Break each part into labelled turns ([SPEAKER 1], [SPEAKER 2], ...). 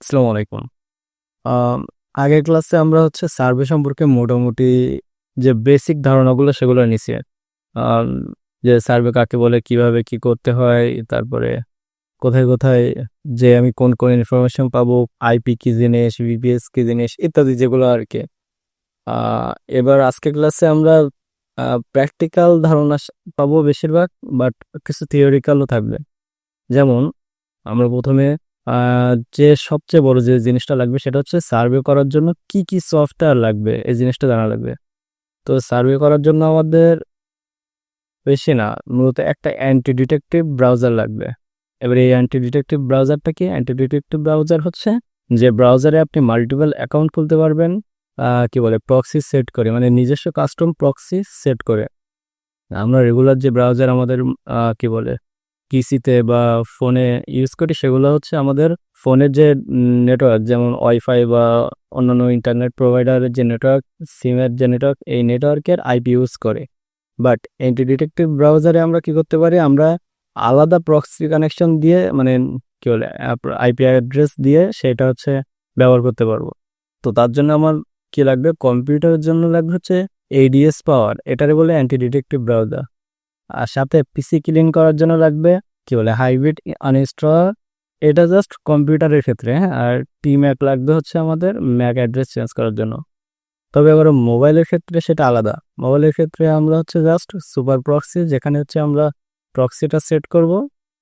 [SPEAKER 1] আসসালামু আলাইকুম। আম আগের ক্লাসে আমরা হচ্ছে সার্ভে সম্পর্কে মোটামুটি যে বেসিক ধারণাগুলো সেগুলো নিছি। আম যে সার্ভে কাকে বলে, কিভাবে কি করতে হয়, তারপরে কোথায় যে আমি কোন ইনফরমেশন পাবো, আইপি কি জিনিস, ভিপিএস কি জিনিস ইত্যাদি যেগুলো আরকি। আ এবার আজকের ক্লাসে আমরা প্র্যাকটিক্যাল ধারণা পাবো বেশিরভাগ, বাট কিছু থিওরিক্যালও থাকবে। যেমন আমরা ১ম এ আ যে সবচেয়ে বড় যে জিনিসটা লাগবে সেটা হচ্ছে সার্ভে করার জন্য কি সফটওয়্যার লাগবে এই জিনিসটা জানা লাগবে। তো সার্ভে করার জন্য আমাদের বেশি না, মূলত একটা অ্যান্টি ডিটেকটিভ ব্রাউজার লাগবে। এবার এই অ্যান্টি ডিটেকটিভ ব্রাউজারটা কি? অ্যান্টি ডিটেকটিভ ব্রাউজার হচ্ছে যে ব্রাউজারে আপনি মাল্টিপল অ্যাকাউন্ট খুলতে পারবেন, কি বলে প্রক্সি সেট করে, মানে নিজস্ব কাস্টম প্রক্সি সেট করে। আমরা রেগুলার যে ব্রাউজার আমাদের কি বলে পিসিতে বা ফোনে ইউজ করি সেগুলো হচ্ছে আমাদের ফোনের যে নেটওয়ার্ক, যেমন ওয়াইফাই বা অন্যান্য ইন্টারনেট প্রোভাইডারের যে নেটওয়ার্ক, সিমের যে নেটওয়ার্ক, এই নেটওয়ার্কের আইপি ইউজ করে। বাট অ্যান্টি ডিটেকটিভ ব্রাউজারে আমরা কি করতে পারি? আমরা আলাদা প্রক্সি কানেকশন দিয়ে, মানে কি বলে আইপি অ্যাড্রেস দিয়ে সেটা হচ্ছে ব্যবহার করতে পারবো। তো তার জন্য আমার কি লাগবে? কম্পিউটারের জন্য লাগবে হচ্ছে এডিএস পাওয়ার, এটারে বলে অ্যান্টি ডিটেকটিভ ব্রাউজার। আর সাথে পিসি ক্লিন করার জন্য লাগবে কি বলে হাইব্রিড আনইনস্টলার, এটা জাস্ট কম্পিউটারের ক্ষেত্রে, হ্যাঁ। আর ম্যাক লাগবে হচ্ছে আমাদের ম্যাক অ্যাড্রেস চেঞ্জ করার জন্য। তবে এবার মোবাইলের ক্ষেত্রে সেটা আলাদা। মোবাইলের ক্ষেত্রে আমরা হচ্ছে জাস্ট সুপার প্রক্সি, যেখানে হচ্ছে আমরা প্রক্সিটা সেট করব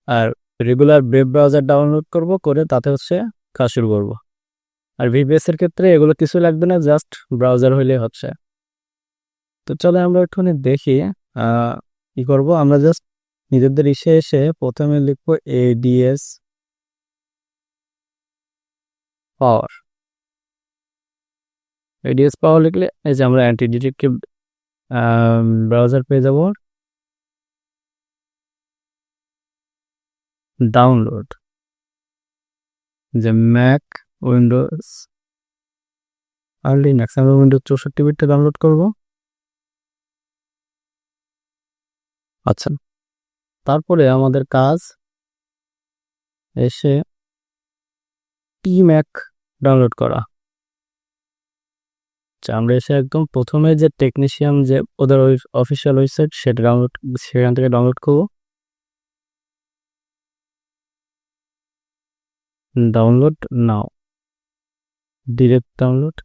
[SPEAKER 1] আর রেগুলার ওয়েব ব্রাউজার ডাউনলোড করব, করে তাতে হচ্ছে কাজ শুরু করব। আর ভিপিএস এর ক্ষেত্রে এগুলো কিছু লাগবে না, জাস্ট ব্রাউজার হইলে হচ্ছে। তো চলে আমরা একটুখানি দেখি কি করব। আমরা জাস্ট নিজেদের এসে প্রথমে লিখবো এডিএস পাওয়ার। এডিএস পাওয়ার লিখলে এই যে আমরা অ্যান্টি ডিটেকটিভ ব্রাউজার পেয়ে যাব। ডাউনলোড, যে ম্যাক, উইন্ডোজ আর লিনাক্স, আমরা উইন্ডোজ 64 বিটটা ডাউনলোড করব। আচ্ছা, তারপরে আমাদের কাজ এসে ম্যাক ডাউনলোড করা। আচ্ছা, আমরা এসে একদম প্রথমে যে টেকনিশিয়ান, যে ওদের অফিসিয়াল ওয়েবসাইট, সেটা ডাউনলোড, সেখান থেকে ডাউনলোড করব। ডাউনলোড নাও, ডিরেক্ট ডাউনলোড।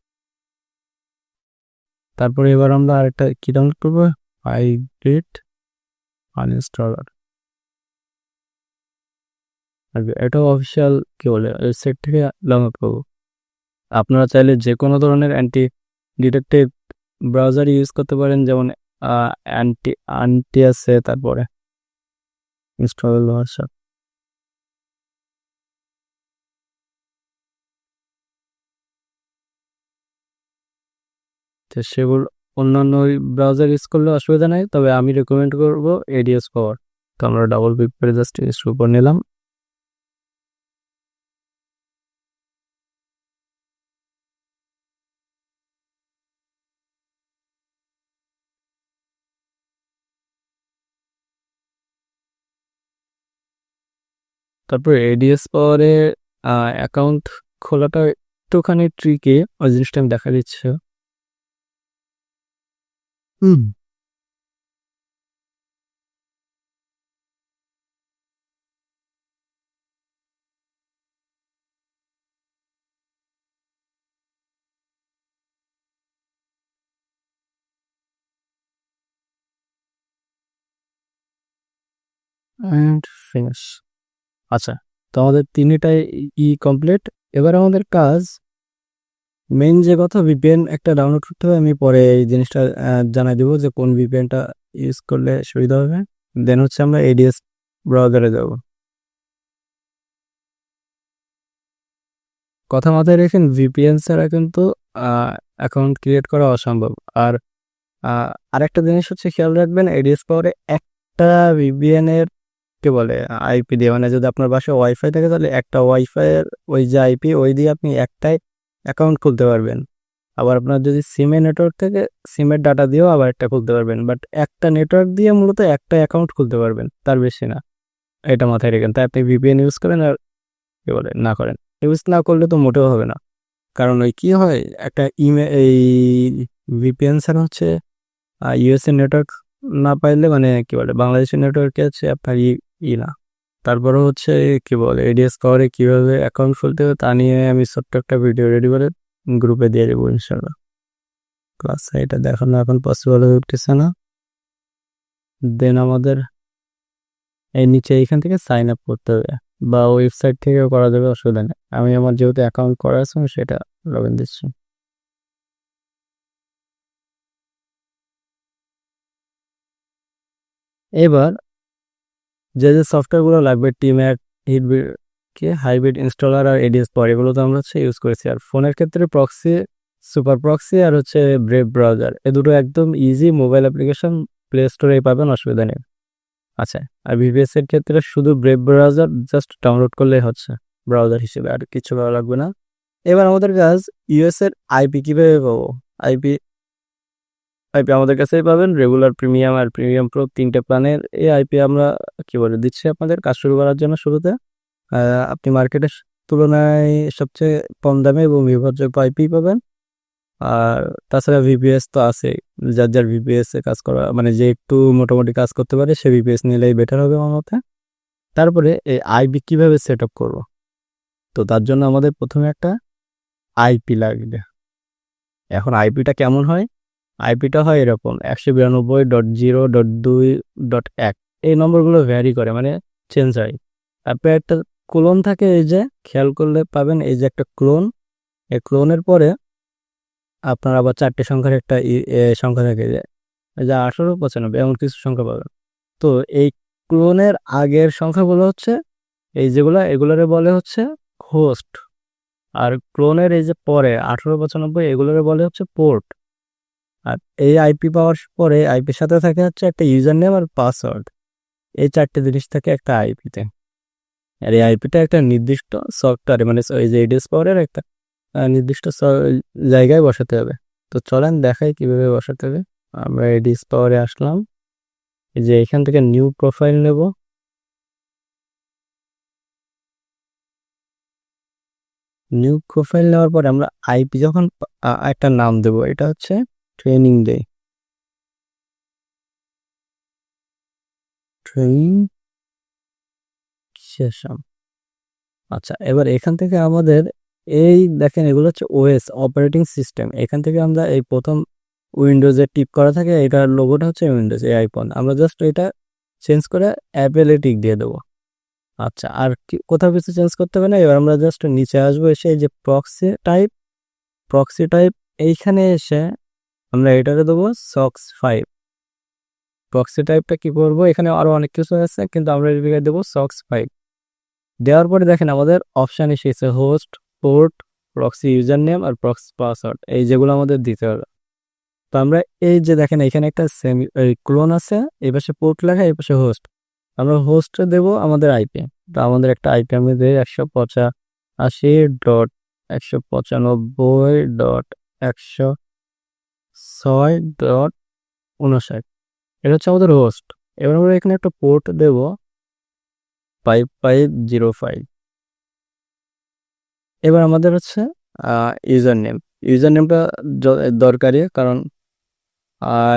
[SPEAKER 1] তারপরে এবার আমরা আরেকটা কি ডাউনলোড করবো? হাইব্রিড আনইনস্টলার। এটাও অফিসিয়াল কি বলে ওয়েবসাইট থেকে ডাউনলোড করবো। আপনারা চাইলে যে কোনো ধরনের অ্যান্টি ডিটেকটিভ ব্রাউজার ইউজ করতে পারেন, যেমন অ্যান্টি আনটি আছে, তারপরে ইনস্টল ভার্সন। তো সেগুলো অন্যান্য ব্রাউজার ইউজ করলে অসুবিধা নাই, তবে আমি রেকমেন্ড করবো এডিএস পাওয়ার। তো আমরা ডাবল ক্লিক করে জাস্ট ইনস্টল করে নিলাম। তারপর এডিএস পাওয়ারে অ্যাকাউন্ট খোলাটা একটুখানি ট্রিকি, ওই জিনিসটা আমি দেখা দিচ্ছে। হুম, অ্যান্ড ফিনিশ। আচ্ছা, তো আমাদের তিনটাই কমপ্লিট। এবার আমাদের কাজ, মেইন যে কথা, ভিপিএন একটা ডাউনলোড করতে হবে। আমি পরে এই জিনিসটা জানাই দেবো যে কোন ভিপিএনটা ইউজ করলে সুবিধা হবে। দেন হচ্ছে আমরা এডিএস ব্রাউজারে যাব। কথা মাথায় রেখেন, ভিপিএন ছাড়া কিন্তু অ্যাকাউন্ট ক্রিয়েট করা অসম্ভব। আর আরেকটা জিনিস হচ্ছে খেয়াল রাখবেন, এডিএস পাওয়ারে একটা ভিপিএন এর কি বলে আইপি দিয়ে, মানে যদি আপনার বাসায় ওয়াইফাই থাকে তাহলে একটা ওয়াইফাই এর ওই যে আইপি, ওই দিয়ে আপনি একটাই অ্যাকাউন্ট খুলতে পারবেন। আবার আপনার যদি সিমের নেটওয়ার্ক থেকে সিমের ডাটা দিয়েও আবার একটা খুলতে পারবেন, বাট একটা নেটওয়ার্ক দিয়ে মূলত একটা অ্যাকাউন্ট খুলতে পারবেন, তার বেশি না। এটা মাথায় রেখেন, তাই আপনি ভিপিএন ইউজ করেন আর কি বলে না করেন। ইউজ না করলে তো মোটেও হবে না। কারণ ওই কি হয়, একটা এই ভিপিএন ছাড়া হচ্ছে ইউএসএ নেটওয়ার্ক না পাইলে, মানে কি বলে, বাংলাদেশের নেটওয়ার্কে আছে আপনার না। তারপরে হচ্ছে কি বলে, এডিএস পাওয়ারে কিভাবে অ্যাকাউন্ট খুলতে হবে তা নিয়ে আমি ছোট্ট একটা ভিডিও রেডি করে গ্রুপে দিয়ে দেবো ইনশাল্লাহ। ক্লাস এটা দেখানো এখন পসিবল হয়ে উঠতেছে না। দেন আমাদের এই নিচে এইখান থেকে সাইন আপ করতে হবে, বা ওয়েবসাইট থেকেও করা যাবে, অসুবিধা নেই। আমি আমার যেহেতু অ্যাকাউন্ট করা আছে আমি সেটা লগ ইন দিচ্ছি। এবার যে যে সফটওয়্যারগুলো লাগবে, টিম্যাট, হিটবিট, কি হাইব্রিড ইনস্টলার আর এডিএস পাওয়ার, এগুলো তো আমরা হচ্ছে ইউজ করেছি। আর ফোনের ক্ষেত্রে প্রক্সি, সুপার প্রক্সি আর হচ্ছে ব্রেভ ব্রাউজার, এ দুটো একদম ইজি মোবাইল অ্যাপ্লিকেশন, প্লে স্টোরে পাবেন, অসুবিধা নেই। আচ্ছা, আর ভিভিএস এর ক্ষেত্রে শুধু ব্রেভ ব্রাউজার জাস্ট ডাউনলোড করলেই হচ্ছে ব্রাউজার হিসেবে, আর কিছু ভালো লাগবে না। এবার আমাদের কাজ, ইউএস এর আইপি কিভাবে পাবো। আইপি আইপি আমাদের কাছেই পাবেন, রেগুলার, প্রিমিয়াম আর প্রিমিয়াম প্রো, তিনটে প্ল্যানের এই আইপি আমরা কি বলে দিচ্ছি আপনাদের কাজ শুরু করার জন্য। শুরুতে আপনি মার্কেটের তুলনায় সবচেয়ে কম দামে এবং নির্ভরযোগ্য আইপি পাবেন। আর তাছাড়া ভিপিএস তো আছে, যার যার ভিপিএস এ কাজ করা, মানে যে একটু মোটামুটি কাজ করতে পারে সে ভিপিএস নিলেই বেটার হবে আমার মতে। তারপরে এই আইপি কিভাবে সেট আপ করবো, তো তার জন্য আমাদের প্রথমে একটা আইপি লাগবে। এখন আইপিটা কেমন হয়, আইপিটা হয় এরকম 192.0.2.1, এই নম্বরগুলো ভ্যারি করে, মানে চেঞ্জ হয়। তারপরে একটা ক্লোন থাকে, এই যে খেয়াল করলে পাবেন, এই যে একটা ক্লোন, এই ক্লোনের পরে আপনার আবার 4টে সংখ্যার একটা সংখ্যা থাকে, যে 1895 এমন কিছু সংখ্যা পাবেন। তো এই ক্লোনের আগের সংখ্যাগুলো হচ্ছে এই যেগুলো, এগুলোরে বলে হচ্ছে হোস্ট। আর ক্লোনের এই যে পরে 1895 এগুলোরে বলে হচ্ছে পোর্ট। আর এই আইপি পাওয়ার পরে আইপির সাথে থাকে হচ্ছে একটা ইউজার নেম আর পাসওয়ার্ড, এই 4টে জিনিস থাকে একটা আইপিতে। আর এই আইপিটা একটা নির্দিষ্ট সফটওয়্যারে, মানে এই যে এডিএস পাওয়ারের একটা নির্দিষ্ট জায়গায় বসাতে হবে। তো চলেন দেখাই কিভাবে বসাতে হবে। আমরা এডিএস পাওয়ারে আসলাম, এই যে এখান থেকে নিউ প্রোফাইল নেব। নিউ প্রোফাইল নেওয়ার পরে আমরা আইপি যখন একটা নাম দেব, এটা হচ্ছে ট্রেনিং ডে, ট্রেনিং সেশন। আচ্ছা, এবার এখান থেকে আমাদের এই দেখেন, এগুলো হচ্ছে ওএস, অপারেটিং সিস্টেম। এখান থেকে আমরা এই প্রথম উইন্ডোজে টিপ করা থাকে, এটার লোগোটা হচ্ছে উইন্ডোজ, এই আইকন, আমরা জাস্ট এটা চেঞ্জ করে অ্যাপেলে টিক দিয়ে দেবো। আচ্ছা, আর কোথাও কিছু চেঞ্জ করতে হবে না। এবার আমরা জাস্ট নিচে আসবো, এসে এই যে প্রক্সি টাইপ এইখানে এসে আমরা এটাতে দেবো সক্স 5। প্রক্সি টাইপটা কি করবো, এখানে আরো অনেক কিছু আছে, কিন্তু আমরা এই জায়গায় দেবো সক্স 5। দেওয়ার পরে দেখেন আমাদের অপশান এসেছে host, port, proxy user name আর প্রক্সি পাসওয়ার্ড, এই যেগুলো আমাদের দিতে হবে। তো আমরা এই যে দেখেন এখানে একটা ক্লোন আছে, এই পাশে পোর্ট লেখা, এই পাশে হোস্ট, আমরা হোস্টে দেবো আমাদের আইপি। তো আমাদের একটা আইপি আমি দিই 185.195.106.59, এটা হচ্ছে আমাদের হোস্ট। এবার আমরা এখানে একটা পোর্ট দেবো 5505। এবার আমাদের হচ্ছে ইউজার নেমটা দরকারি, কারণ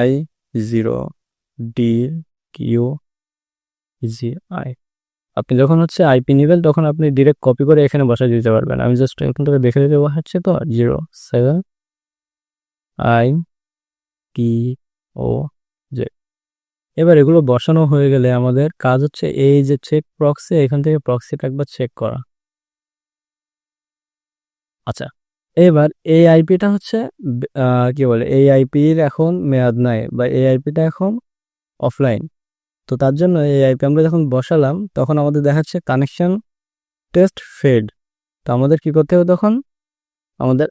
[SPEAKER 1] I0DQGI, আপনি যখন হচ্ছে আইপি নেবেন তখন আপনি ডিরেক্ট কপি করে এখানে বসাই দিতে পারবেন। আমি জাস্ট এখান থেকে দেখে দিতে হচ্ছে, তো 07IPOJ। এবার এগুলো বসানো হয়ে গেলে আমাদের কাজ হচ্ছে এই যে চেক প্রক্সি, এখান থেকে প্রক্সিটা একবার চেক করা। আচ্ছা, এবার এই আইপিটা হচ্ছে কি বলে, এই আইপির এখন মেয়াদ নাই, বা এই আইপিটা এখন অফলাইন। তো তার জন্য এই আইপি আমরা যখন বসালাম তখন আমাদের দেখাচ্ছে কানেকশন টেস্ট ফেড। তো আমাদের কি করতে হবে, তখন আমাদের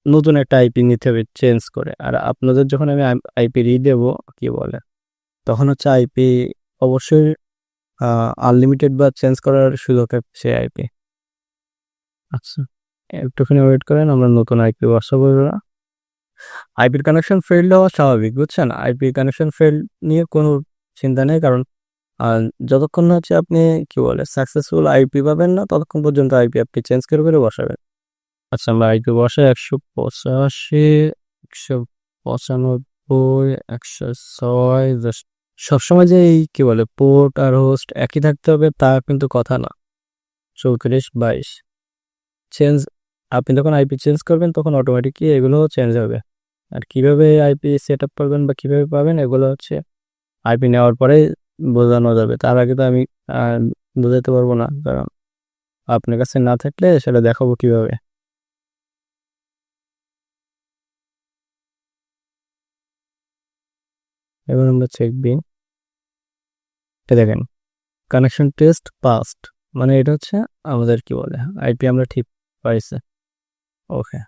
[SPEAKER 1] নতুন একটা আইপি নিতে হবে চেঞ্জ করে। আর আপনাদের যখন আমি আইপি দেবো কি বলে, তখন হচ্ছে আইপি অবশ্যই আনলিমিটেড বা চেঞ্জ করার সুযোগ সে আইপি। আচ্ছা, একটুখানি ওয়েট করেন, আমরা নতুন আইপি বসাবো। আইপির কানেকশন ফেল্ড হওয়া স্বাভাবিক, বুঝছেন। আইপি কানেকশন ফেল্ড নিয়ে কোনো চিন্তা নেই, কারণ আর যতক্ষণ না হচ্ছে আপনি কি বলে সাকসেসফুল আইপি পাবেন না, ততক্ষণ পর্যন্ত আইপি আপনি চেঞ্জ করে করে বসাবেন। আচ্ছা, আমরা আইপি বসাই 185, 195, 106। সবসময় যে এই কি বলে পোর্ট আর হোস্ট একই থাকতে হবে তা কিন্তু কথা না। 34, 22 চেঞ্জ। আপনি যখন আইপি চেঞ্জ করবেন তখন অটোমেটিকলি এগুলো চেঞ্জ হবে। আর কিভাবে আইপি সেট আপ করবেন বা কিভাবে পাবেন এগুলো হচ্ছে আইপি নেওয়ার পরে বোঝানো যাবে। তার আগে তো আমি বোঝাতে পারবো না, কারণ আপনার কাছে না থাকলে সেটা দেখাবো কিভাবে। এবার আমরা চেক দিই, দেখেন কানেকশন টেস্ট পাস্ট, মানে এটা হচ্ছে আমাদের কি বলে আইপি আমরা ঠিক পাইছে। ওকে,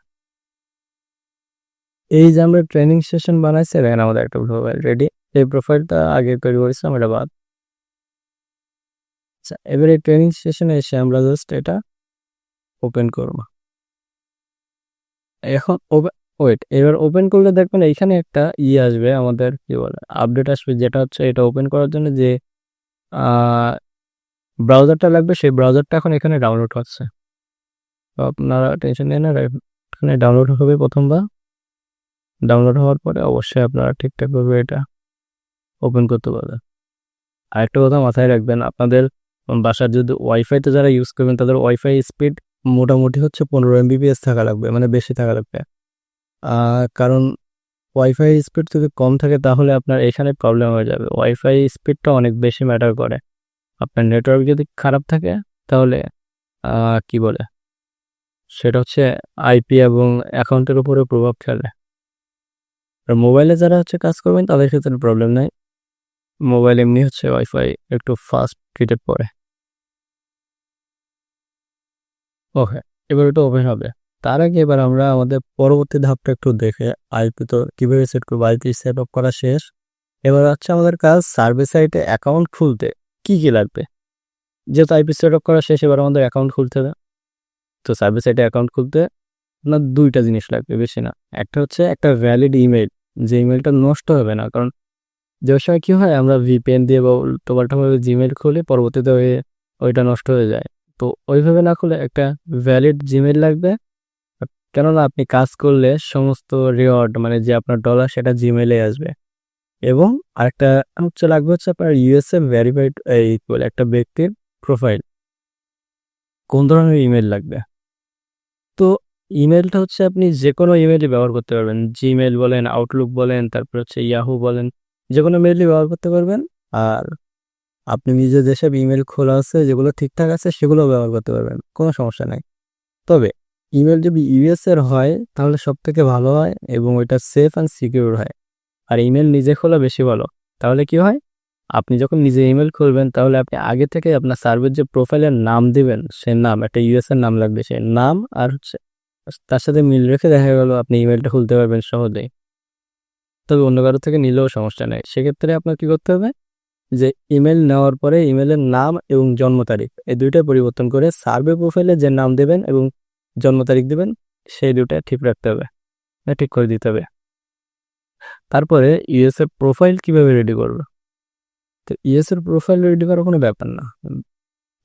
[SPEAKER 1] এই যে আমরা ট্রেনিং সেশন বানাইছি, দেখেন আমাদের একটা প্রোফাইল রেডি। এই প্রোফাইলটা আগে তৈরি করেছিলাম, এটা বাদ। আচ্ছা, এবার এই ট্রেনিং সেশনে এসে আমরা জাস্ট এটা ওপেন করব। এখন ওয়েট, এবার ওপেন করলে দেখবেন এইখানে একটা আসবে, আমাদের কি বলে আপডেট আসবে, যেটা হচ্ছে এটা ওপেন করার জন্য যে ব্রাউজারটা লাগবে সেই ব্রাউজারটা এখন এখানে ডাউনলোড হচ্ছে। তো আপনারা টেনশন নিয়ে না, এখানে ডাউনলোড হবে প্রথমবার। ডাউনলোড হওয়ার পরে অবশ্যই আপনারা ঠিকঠাকভাবে এটা ওপেন করতে পারবেন। আরেকটা কথা মাথায় রাখবেন, আপনাদের বাসার যদি ওয়াইফাইতে যারা ইউজ করবেন তাদের ওয়াইফাই স্পিড মোটামুটি হচ্ছে 15 MBPS থাকা লাগবে, মানে বেশি থাকা লাগবে। কারণ ওয়াইফাই স্পিড যদি কম থাকে তাহলে আপনার এখানে প্রবলেম হয়ে যাবে। ওয়াইফাই স্পিডটা অনেক বেশি ম্যাটার করে। আপনার নেটওয়ার্ক যদি খারাপ থাকে তাহলে কি বলে সেটা হচ্ছে আইপি এবং অ্যাকাউন্টের উপরে প্রভাব ফেলে। আর মোবাইলে যারা হচ্ছে কাজ করবেন তাদের ক্ষেত্রে প্রবলেম নাই, মোবাইল এমনি হচ্ছে ওয়াইফাই একটু ফাস্ট ট্রিটেড পড়ে। ওকে, এবার এটা ওপেন হবে। তার আগে এবার আমরা আমাদের পরবর্তী ধাপটা একটু দেখে, আইপি তো কিভাবে সেট করবো, আইপি সেট আপ করা শেষ। এবার হচ্ছে আমাদের কাজ সার্ভিস সাইটে অ্যাকাউন্ট খুলতে কি কি লাগবে। যেহেতু আইপি সেট আপ করা শেষ, এবার আমাদের অ্যাকাউন্ট খুলতে হবে। তো সার্ভিস সাইটে অ্যাকাউন্ট খুলতে আপনার দুইটা জিনিস লাগবে, বেশি না। একটা হচ্ছে একটা ভ্যালিড ইমেল, যে ইমেলটা নষ্ট হবে না। কারণ যে সময় কি হয়, আমরা ভিপিএন দিয়ে বা উল্টোপাল্টাভাবে জিমেল খুলে পরবর্তীতে ওইটা নষ্ট হয়ে যায়। তো ওইভাবে না খুলে একটা ভ্যালিড জিমেল লাগবে, কেননা আপনি কাজ করলে সমস্ত রিওয়ার্ড মানে যে আপনার ডলার সেটা জিমেলে আসবে। এবং আরেকটা হচ্ছে লাগবে হচ্ছে আপনার ইউএসএ ভেরিফাইড এই বলে একটা ব্যক্তির প্রোফাইল। কোন ধরনের ইমেল লাগবে? তো ইমেলটা হচ্ছে আপনি যে কোনো ইমেলই ব্যবহার করতে পারবেন, জিমেল বলেন, আউটলুক বলেন, তারপর হচ্ছে ইয়াহু বলেন, যে কোনো মেইলই ব্যবহার করতে পারবেন। আর আপনি নিজে যেসব ইমেল খোলা আছে যেগুলো ঠিকঠাক আছে সেগুলো ব্যবহার করতে পারবেন, কোনো সমস্যা নাই। তবে ইমেল যদি ইউএস এর হয় তাহলে সব থেকে ভালো হয় এবং ওইটা সেফ অ্যান্ড সিকিউর হয়। আর ইমেল নিজে খোলা বেশি ভালো। তাহলে কি হয়, আপনি যখন নিজে ইমেল খুলবেন তাহলে আপনি আগে থেকে আপনার সার্ভের যে প্রোফাইলের নাম দিবেন, সে নাম একটা ইউএস এর নাম লাগবে, সেই নাম আর হচ্ছে তার সাথে মিল রেখে দেখা গেল আপনি ইমেলটা খুলতে পারবেন সহজেই। তবে অন্য কারো থেকে নিলেও সমস্যা নেই। সেক্ষেত্রে আপনার কি করতে হবে, যে ইমেল নেওয়ার পরে ইমেলের নাম এবং জন্ম তারিখ এই দুইটা পরিবর্তন করে সার্ভে প্রোফাইলে যে নাম দেবেন এবং জন্ম তারিখ দেবেন সেই দুটা ঠিক রাখতে হবে, ঠিক করে দিতে হবে। তারপরে ইউএসএ প্রোফাইল কিভাবে রেডি করবে? তো ইউএসএ প্রোফাইল রেডি করার কোনো ব্যাপার না।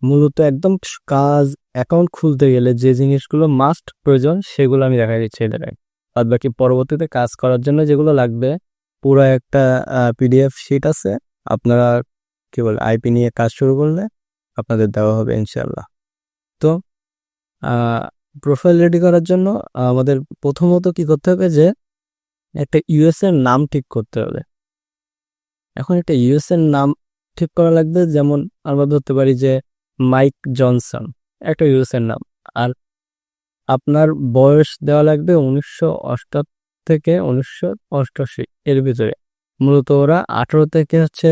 [SPEAKER 1] মূলত একদম কাজ অ্যাকাউন্ট খুলতে গেলে যে জিনিসগুলো মাস্ট প্রয়োজন সেগুলো আমি দেখাই দিচ্ছি এদের। আর বাকি পরবর্তীতে কাজ করার জন্য যেগুলো লাগবে, পুরো একটা পিডিএফ শিট আছে, আপনারা কি বলে আইপি নিয়ে কাজ শুরু করলে আপনাদের দেওয়া হবে ইনশাল্লাহ। তো প্রোফাইল রেডি করার জন্য আমাদের প্রথমত কি করতে হবে, যে একটা ইউএস এর নাম ঠিক করতে হবে। এখন একটা ইউএস এর নাম ঠিক করা লাগবে, যেমন আমরা ধরতে পারি যে মাইক জনসন একটা ইউএস এর নাম। আর আপনার বয়স দেওয়া লাগবে 1978 থেকে 1988 এর ভিতরে। মূলত ওরা 18 থেকে হচ্ছে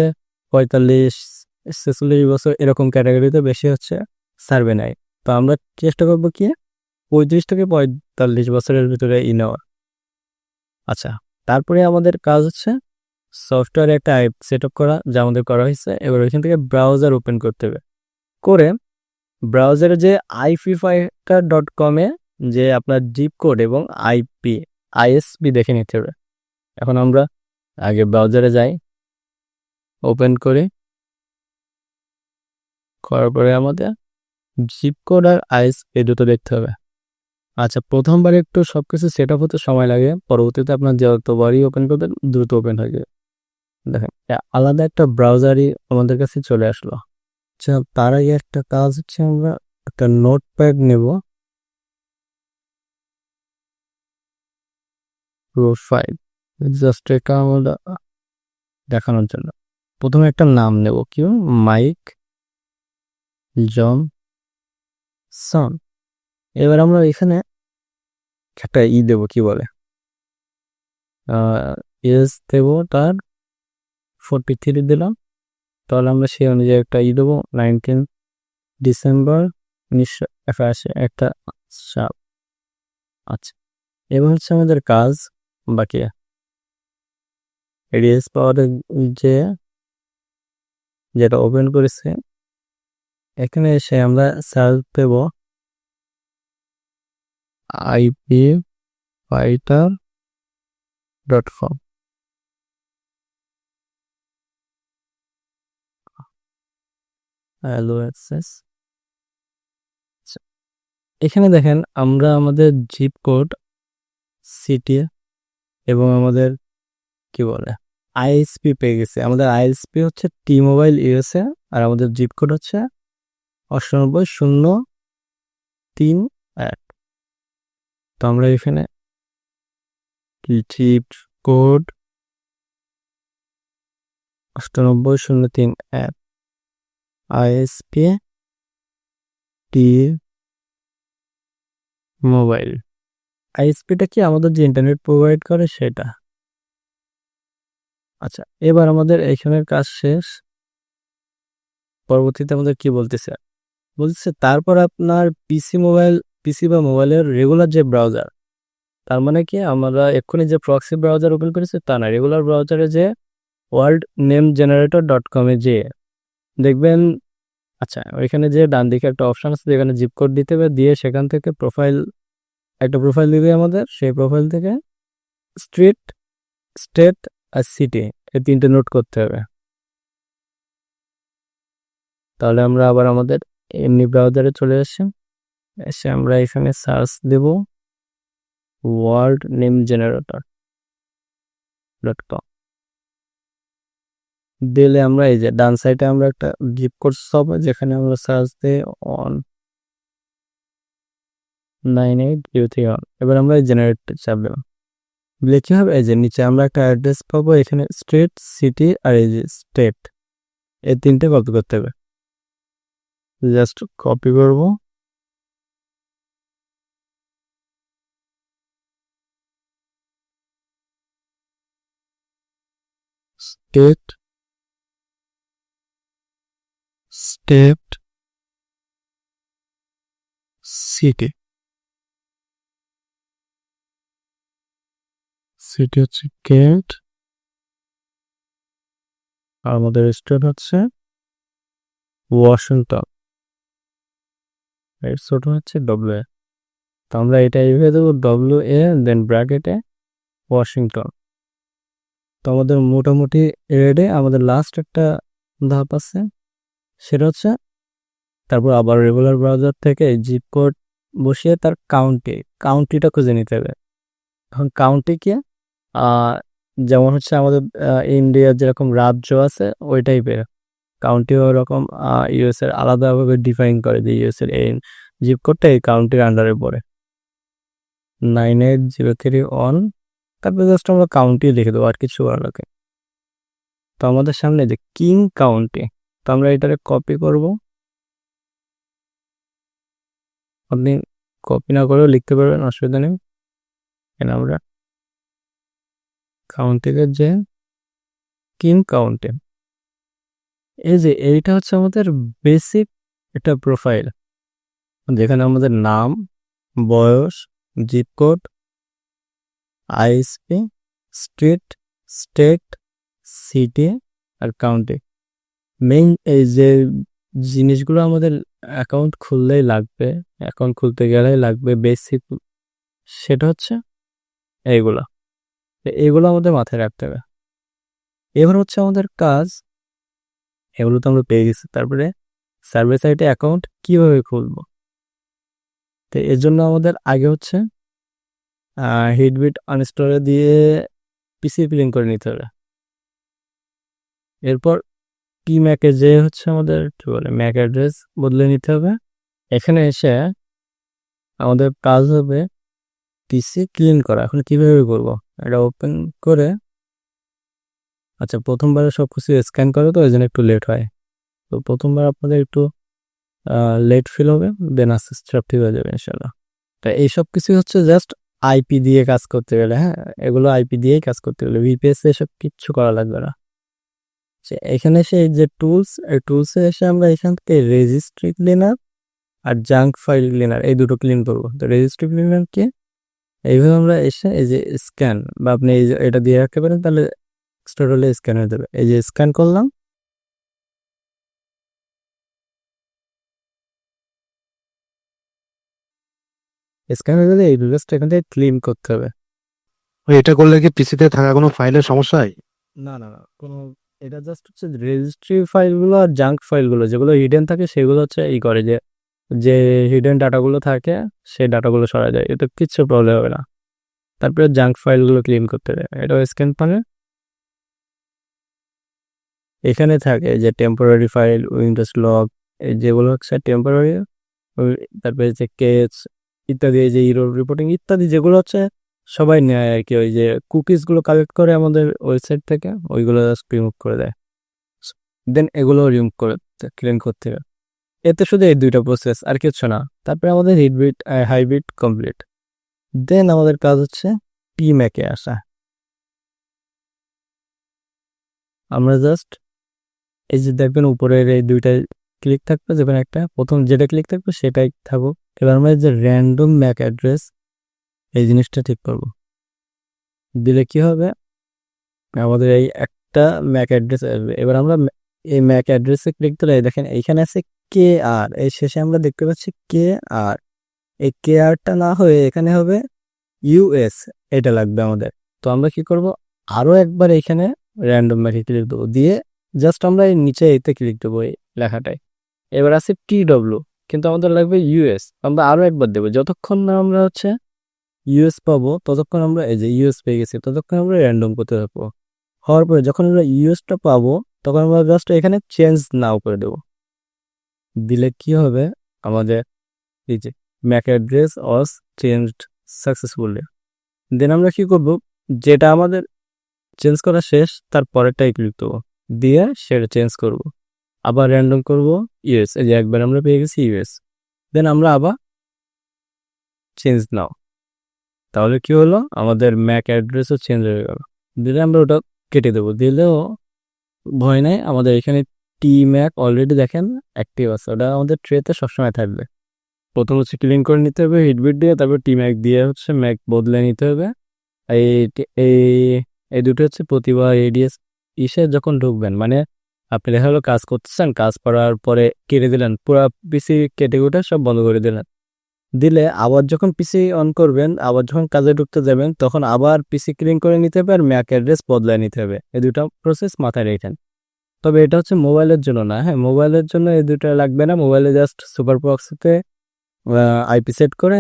[SPEAKER 1] 45-46 বছর এরকম ক্যাটাগরিতে বেশি হচ্ছে সার্ভে নেয়। তো আমরা চেষ্টা করবো কি 35 থেকে 45 বছরের ভিতরে নেওয়ার। আচ্ছা, তারপরে আমাদের কাজ হচ্ছে সফটওয়্যারে একটা অ্যাপ সেট আপ করা, যা আমাদের করা হয়েছে। এবার ওইখান থেকে ব্রাউজার ওপেন করতে হবে। করে ব্রাউজারে যে ififighter.com-এ যে আপনার জিপ কোড এবং আইএসপি দেখে নিতে হবে। এখন আমরা আগে ব্রাউজারে যাই, ওপেন করি, করার পরে আমাদের জিপ কোড আর আইএসপি দুটো দেখতে হবে। আচ্ছা, প্রথমবার একটু সবকিছু সেট আপ হতে সময় লাগে, পরবর্তীতে আপনার যতবারই ওপেন করবেন দ্রুত ওপেন হয়ে যাবে। দেখেন আলাদা একটা ব্রাউজারই আমাদের কাছে চলে আসলো। আচ্ছা, তার আগে একটা কাজ হচ্ছে, আমরা একটা নোটপ্যাড নেব প্রোফাইল, জাস্ট এটা আমরা দেখানোর জন্য। প্রথমে একটা নাম নেব, কি মাইক জনসন। এবার আমরা এখানে একটা দেব, কি বলে এজ দেব, তার 43 দিলাম। তাহলে আমরা সেই অনুযায়ী একটা দেবো, 19 ডিসেম্বর 1981 একটা সাল। আচ্ছা, এবার হচ্ছে আমাদের কাজ বাকি। রিলস পাওয়ারের যে যেটা ওপেন করেছে, এখানে এসে আমরা সার্চ দেব ipfighter.com। Hello access. এখানে দেখেন আমরা আমাদের জিপ কোড, সিটি এবং আমাদের কি বলে আইএসপি পেয়ে গেছি। আমাদের আইএসপি হচ্ছে টি মোবাইল ইউএসএ, আর আমাদের জিপ কোড হচ্ছে 9803 তো আমরা এখানে জিপ কোড 9803 আইএসপি টি মোবাইল। আইএসপিটা কি আমাদের যে ইন্টারনেট প্রোভাইড করে সেটা। আচ্ছা, এবার আমাদের এইখানের কাজ শেষ। পরবর্তীতে আমাদের কি বলতেছে, তারপর আপনার পিসি বা মোবাইলের রেগুলার যে ব্রাউজার, তার মানে কি আমরা এক্ষুনি যে প্রক্সি ব্রাউজার ওপেন করেছি তা না, রেগুলার ব্রাউজারে যে worldnamegenerator.com-এ যে দেখবেন, আচ্ছা ওইখানে যে ডান দিকে একটা অপশন আছে যেখানে জিপ কোড দিতে হবে, দিয়ে সেখান থেকে একটা প্রোফাইল দিবে আমাদের। সেই প্রোফাইল থেকে স্ট্রিট, স্টেট আর সিটি এই তিনটে নোট করতে হবে। তাহলে আমরা আবার আমাদের এমনি ব্রাউজারে চলে এসে আমরা এখানে সার্চ দেব worldnamegenerator.com। দিলে আমরা এই যে ডান সাইডে আমরা একটা জিপ কোড পাবো, যেখানে আমরা সার্চ দিয়ে 19803 এবার আমরা জেনারেট চাপ দেব। দিলে কি হবে, এই যে নিচে আমরা একটা অ্যাড্রেস পাবো, এখানে স্ট্রিট, সিটি আর এই যে স্টেট, এই তিনটে কপি করতে হবে। জাস্ট কপি করব, স্টেট, স্টেট, সিটি। সিটি হচ্ছে কেন্ট, আর আমাদের স্টেট হচ্ছে ওয়াশিংটন, এর ছোট হচ্ছে ডব্লিউ এ। তো আমরা এটা এইভাবে দেবো, WA দেন ব্র্যাকেটে ওয়াশিংটন। তো আমাদের মোটামুটি রেডে। আমাদের লাস্ট একটা ধাপ আছে, সেটা হচ্ছে তারপর আবার রেগুলার ব্রাউজার থেকে জিপ কোড বসিয়ে তার কাউন্টিটা খুঁজে নিতে হবে। এখন কাউন্টি কি, যেমন হচ্ছে আমাদের ইন্ডিয়ার যেরকম রাজ্য আছে ওই টাইপের কাউন্টি, ওরকম ইউএস এর আলাদাভাবে ডিফাইন করে যে ইউএস এর এই জিপ কোডটা এই কাউন্টির আন্ডারে পড়ে 98031। তারপরে জাস্ট আমরা কাউন্টি লিখে দেবো, আর কিছু করার লাগে। তো আমাদের সামনে যে কিং কাউন্টি, তো আমরা এটাকে কপি করব। আপনি কপি না করেও লিখতে পারবেন, অসুবিধা নেই। এখানে আমরা কাউন্টিকে যে কিং কাউন্টি, এই যে এইটা হচ্ছে আমাদের বেসিক একটা প্রোফাইল, যেখানে আমাদের নাম, বয়স, zip code, ISP, street, state, city আর কাউন্টি, মেইন এই যে জিনিসগুলো আমাদের অ্যাকাউন্ট খুললেই লাগবে, অ্যাকাউন্ট খুলতে গেলেই লাগবে বেসিক, সেটা হচ্ছে এইগুলো আমাদের মাথায় রাখতে হবে। এবার হচ্ছে আমাদের কাজ, এগুলো তো আমরা পেয়ে গেছি। তারপরে সার্ভার সাইটে অ্যাকাউন্ট কিভাবে খুলবো। তো এর জন্য আমাদের আগে হচ্ছে হিটবিট আনইনস্টলে দিয়ে পিসি ক্লিন করে নিতে হবে। এরপর কি ম্যাকে যে হচ্ছে আমাদের কি বলে ম্যাক অ্যাড্রেস বদলে নিতে হবে। এখানে এসে আমাদের কাজ হবে পিসি ক্লিন করা। এখন কিভাবে করব, এটা ওপেন করে, আচ্ছা প্রথমবারে সব কিছু স্ক্যান করে তো এই জন্য একটু লেট হয়। তো প্রথমবার আপনাদের একটু লেট ফিল হবে, দেন আস্তে আস্তে সব ঠিক হয়ে যাবে ইনশাল্লাহ। তো এইসব কিছু হচ্ছে জাস্ট আইপি দিয়ে কাজ করতে গেলে, হ্যাঁ এগুলো আইপি দিয়েই কাজ করতে গেলে ভিপিএস এসব কিচ্ছু করা লাগবে না। এখানে এসে এই যে টুলস, এই টুলসে এসে আমরা এখান থেকে রেজিস্ট্রি ক্লিনার আর জাঙ্ক ফাইল ক্লিনার এই দুটো ক্লিন করবো। তো রেজিস্ট্রি ক্লিনার কি, এইভাবে আমরা এসে এই যে স্ক্যান বা আপনি এই যে এটা দিয়ে রাখতে পারেন, তাহলে স্টার্ট হলে স্ক্যান হয়ে যাবে। এই যে স্ক্যান করলাম, স্ক্যান হয়ে গেলে এই জাস্ট এখান থেকে ক্লিন করতে হবে।
[SPEAKER 2] এটা করলে কি পিসিতে থাকা কোনো ফাইলের সমস্যা হয়?
[SPEAKER 1] না না না, কোনো, এটা জাস্ট হচ্ছে রেজিস্ট্রি ফাইলগুলো আর জাঙ্ক ফাইলগুলো যেগুলো হিডেন থাকে সেগুলো হচ্ছে ই করে, যে যে হিডেন ডাটাগুলো থাকে সেই ডাটাগুলো সরা যায়, এটা কিচ্ছু প্রবলেম হবে না। তারপরে জাঙ্ক ফাইলগুলো ক্লিন করতে হবে। এটা স্ক্যান পারে এখানে থাকে যে টেম্পোরারি ফাইল, উইন্ডোজ লগ, যেগুলো হচ্ছে টেম্পোরারি, তারপরে যে কেস ইত্যাদি, এই যে ইরর রিপোর্টিং ইত্যাদি যেগুলো হচ্ছে সবাই নেয় আর কি, ওই যে কুকিজগুলো কালেক্ট করে আমাদের ওয়েবসাইট থেকে, ওইগুলো জাস্ট রিমুভ করে দেয়। দেন এগুলো রিমুভ করে ক্লিন করতে হবে। এতে শুধু এই দুইটা প্রসেস, আর কিছু না। তারপরে আমাদের হিটবিট হাইব্রিড কমপ্লিট। দেন আমাদের কাজ হচ্ছে পিম্যাকে আসা। আমরা জাস্ট এই যে দেখবেন উপরের এই দুইটা ক্লিক থাকবে, যেখানে একটা প্রথম যেটা ক্লিক থাকবে সেটাই থাকুক। এবার আমরা এই যে র্যান্ডম ম্যাক অ্যাড্রেস এই জিনিসটা ঠিক করব। দিলে কি হবে, আমাদের এই একটা ম্যাক অ্যাড্রেস আসবে। এবার আমরা এই ম্যাক অ্যাড্রেসে ক্লিক দিলে দেখেন এইখানে আছে কে আর, এই শেষে আমরা দেখতে পাচ্ছি কে আর। এই কে আরটা না হয়ে এখানে হবে ইউএস, এটা লাগবে আমাদের। তো আমরা কি করব, আরো একবার এখানে র্যান্ডম ম্যাকে ক্লিক দেবো, দিয়ে জাস্ট আমরা এই নিচে এতে ক্লিক দেবো এই লেখাটায়। এবার আছে টিডব্লিউ, কিন্তু আমাদের লাগবে ইউএস, আমরা আরো একবার দেবো। যতক্ষণ না আমরা হচ্ছে ইউএস পাবো ততক্ষণ আমরা এই যে ইউএস পেয়ে গেছি, ততক্ষণ আমরা র্যান্ডম করতে থাকবো। হওয়ার পরে যখন আমরা ইউএসটা পাবো তখন আমরা জাস্ট এখানে চেঞ্জ নাও করে দেবো। দিলে কি হবে, আমাদের এই যে MAC address was changed successfully. Then আমরা কি করব, যেটা আমাদের চেঞ্জ করা শেষ তার পরেরটাই ক্লিক দেবো, দিয়ে সেটা চেঞ্জ করব। আবার র্যান্ডম করব ইউএস, এই যে একবার আমরা পেয়ে গেছি ইউএস। দেন আমরা আবার চেঞ্জ নাও, তাহলে কি হলো, আমাদের ম্যাক অ্যাড্রেসও চেঞ্জ হয়ে গেল। দিলে আমরা ওটা কেটে দেবো, দিলেও ভয় নাই, আমাদের এখানে টি ম্যাক অলরেডি দেখেন অ্যাক্টিভ আছে, ওটা আমাদের ট্রেতে সবসময় থাকবে। প্রথম হচ্ছে ক্লিন করে নিতে হবে হিটবিট দিয়ে, তারপর টি ম্যাক দিয়ে হচ্ছে ম্যাক বদলে নিতে হবে। এই এই এই দুটো হচ্ছে প্রতিবার এডিএস ইসে যখন ঢুকবেন, মানে আপনি দেখা হলো কাজ করতেছেন, কাজ করার পরে কেটে দিলেন, পুরো পিসি কেটে কুটে সব বন্ধ করে দিলেন। দিলে আবার যখন পিসি অন করবেন, আবার যখন কাজে ঢুকতে যাবেন, তখন আবার পিসি ক্লিন করে নিতে হবে আর ম্যাক অ্যাড্রেস বদলায় নিতে হবে। এই দুটো প্রসেস মাথায় রেখেন। তবে এটা হচ্ছে মোবাইলের জন্য না, হ্যাঁ মোবাইলের জন্য এই দুটো লাগবে না। মোবাইলে জাস্ট সুপার প্রক্সিতে আইপি সেট করে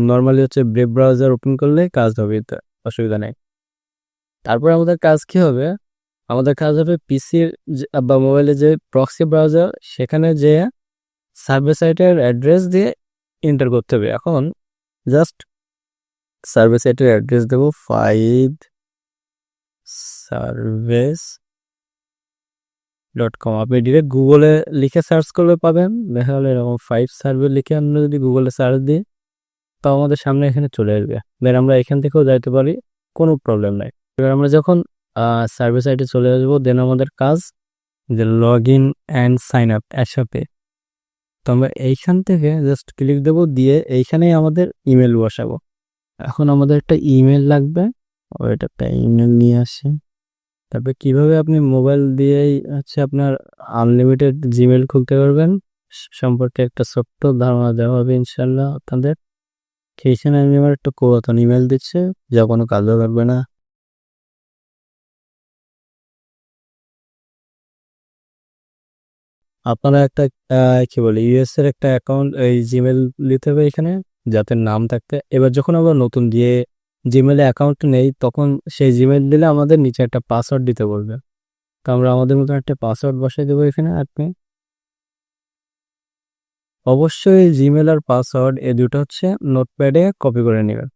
[SPEAKER 1] নর্মালি হচ্ছে ব্রেভ ব্রাউজার ওপেন করলে কাজ হবে, এতে অসুবিধা নেই। তারপর আমাদের কাজ কি হবে, আমাদের কাজ হবে পিসির বা মোবাইলে যে প্রক্সি ব্রাউজার সেখানে যে সার্ভার সাইটের অ্যাড্রেস দিয়ে এন্টার করতে হবে। এখন জাস্ট সার্ভার সাইটের অ্যাড্রেস দেবো 5service.com। আপনি ডিরেক্ট গুগলে লিখে সার্চ করলে পাবেন, দেখা গেলো এরকম 5 সার্ভে লিখে আমরা যদি গুগলে সার্চ দিই তাও আমাদের সামনে এখানে চলে আসবে। দেন আমরা এখান থেকেও যাইতে পারি, কোনো প্রবলেম নাই। এবার আমরা যখন সার্ভার সাইটে চলে আসবো, দেন আমাদের কাজ যে log in and sign up একসাথে। তো আমরা এইখান থেকে জাস্ট ক্লিক দেবো, দিয়ে এইখানেই আমাদের ইমেল বসাবো। এখন আমাদের একটা ইমেল লাগবে, ওইটা একটা ইমেল নিয়ে আসি। তারপরে কিভাবে আপনি মোবাইল দিয়েই হচ্ছে আপনার আনলিমিটেড জিমেল খুলতে পারবেন সম্পর্কে একটা ছোট্ট ধারণা দেওয়া হবে ইনশাল্লাহ আপনাদের। সেইখানে আমি আমার একটা পুরাতন ইমেল দিচ্ছে, যা কোনো কাজও লাগবে না। আপনারা একটা কি বলে ইউএস এর একটা অ্যাকাউন্ট এই জিমেল নিতে হবে এখানে, যাতে নাম থাকতে। এবার যখন আমরা নতুন দিয়ে জিমেলে অ্যাকাউন্ট নেই, তখন সেই জিমেল দিলে আমাদের নিচে একটা পাসওয়ার্ড দিতে বলবে। তো আমরা আমাদের মতো একটা পাসওয়ার্ড বসাই দেবো এখানে। আপনি অবশ্যই জিমেল আর পাসওয়ার্ড এই দুটো হচ্ছে নোটপ্যাডে কপি করে নেবেন,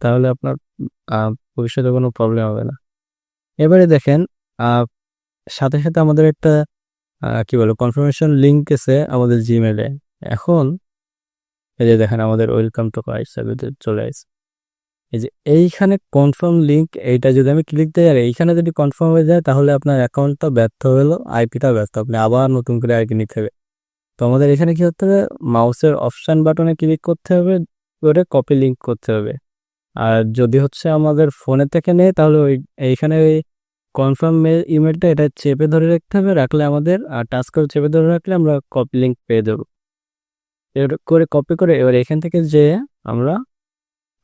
[SPEAKER 1] তাহলে আপনার ভবিষ্যতে কোনো প্রবলেম হবে না। এবারে দেখেন আহ, সাথে সাথে আমাদের একটা কি বলে কনফার্মেশন লিঙ্ক এসে আমাদের জিমেলে। এখন এই যে দেখেন আমাদের ওয়েলকাম টু কাইট সার্ভিসে চলে আসছে। এই যে এইখানে কনফার্ম লিঙ্ক, এইটা যদি আমি ক্লিক দিই আর এইখানে যদি কনফার্ম হয়ে যায়, তাহলে আপনার অ্যাকাউন্টটা ব্যর্থ হলো, আইপিটা ব্যর্থ, আপনি আবার নতুন করে আইপি নিতে হবে। তো আমাদের এখানে কি করতে হবে, মাউসের অপশন বাটনে ক্লিক করতে হবে, করে কপি লিঙ্ক করতে হবে। আর যদি হচ্ছে আমাদের ফোনে থেকে নেই, তাহলে এইখানে ওই কনফার্ম ইমেলটা এটা চেপে ধরে রাখতে হবে, রাখলে আমাদের টাচ করে চেপে ধরে রাখলে আমরা কপি লিঙ্ক পেয়ে দেবো। এটা করে কপি করে এবার এখান থেকে যে আমরা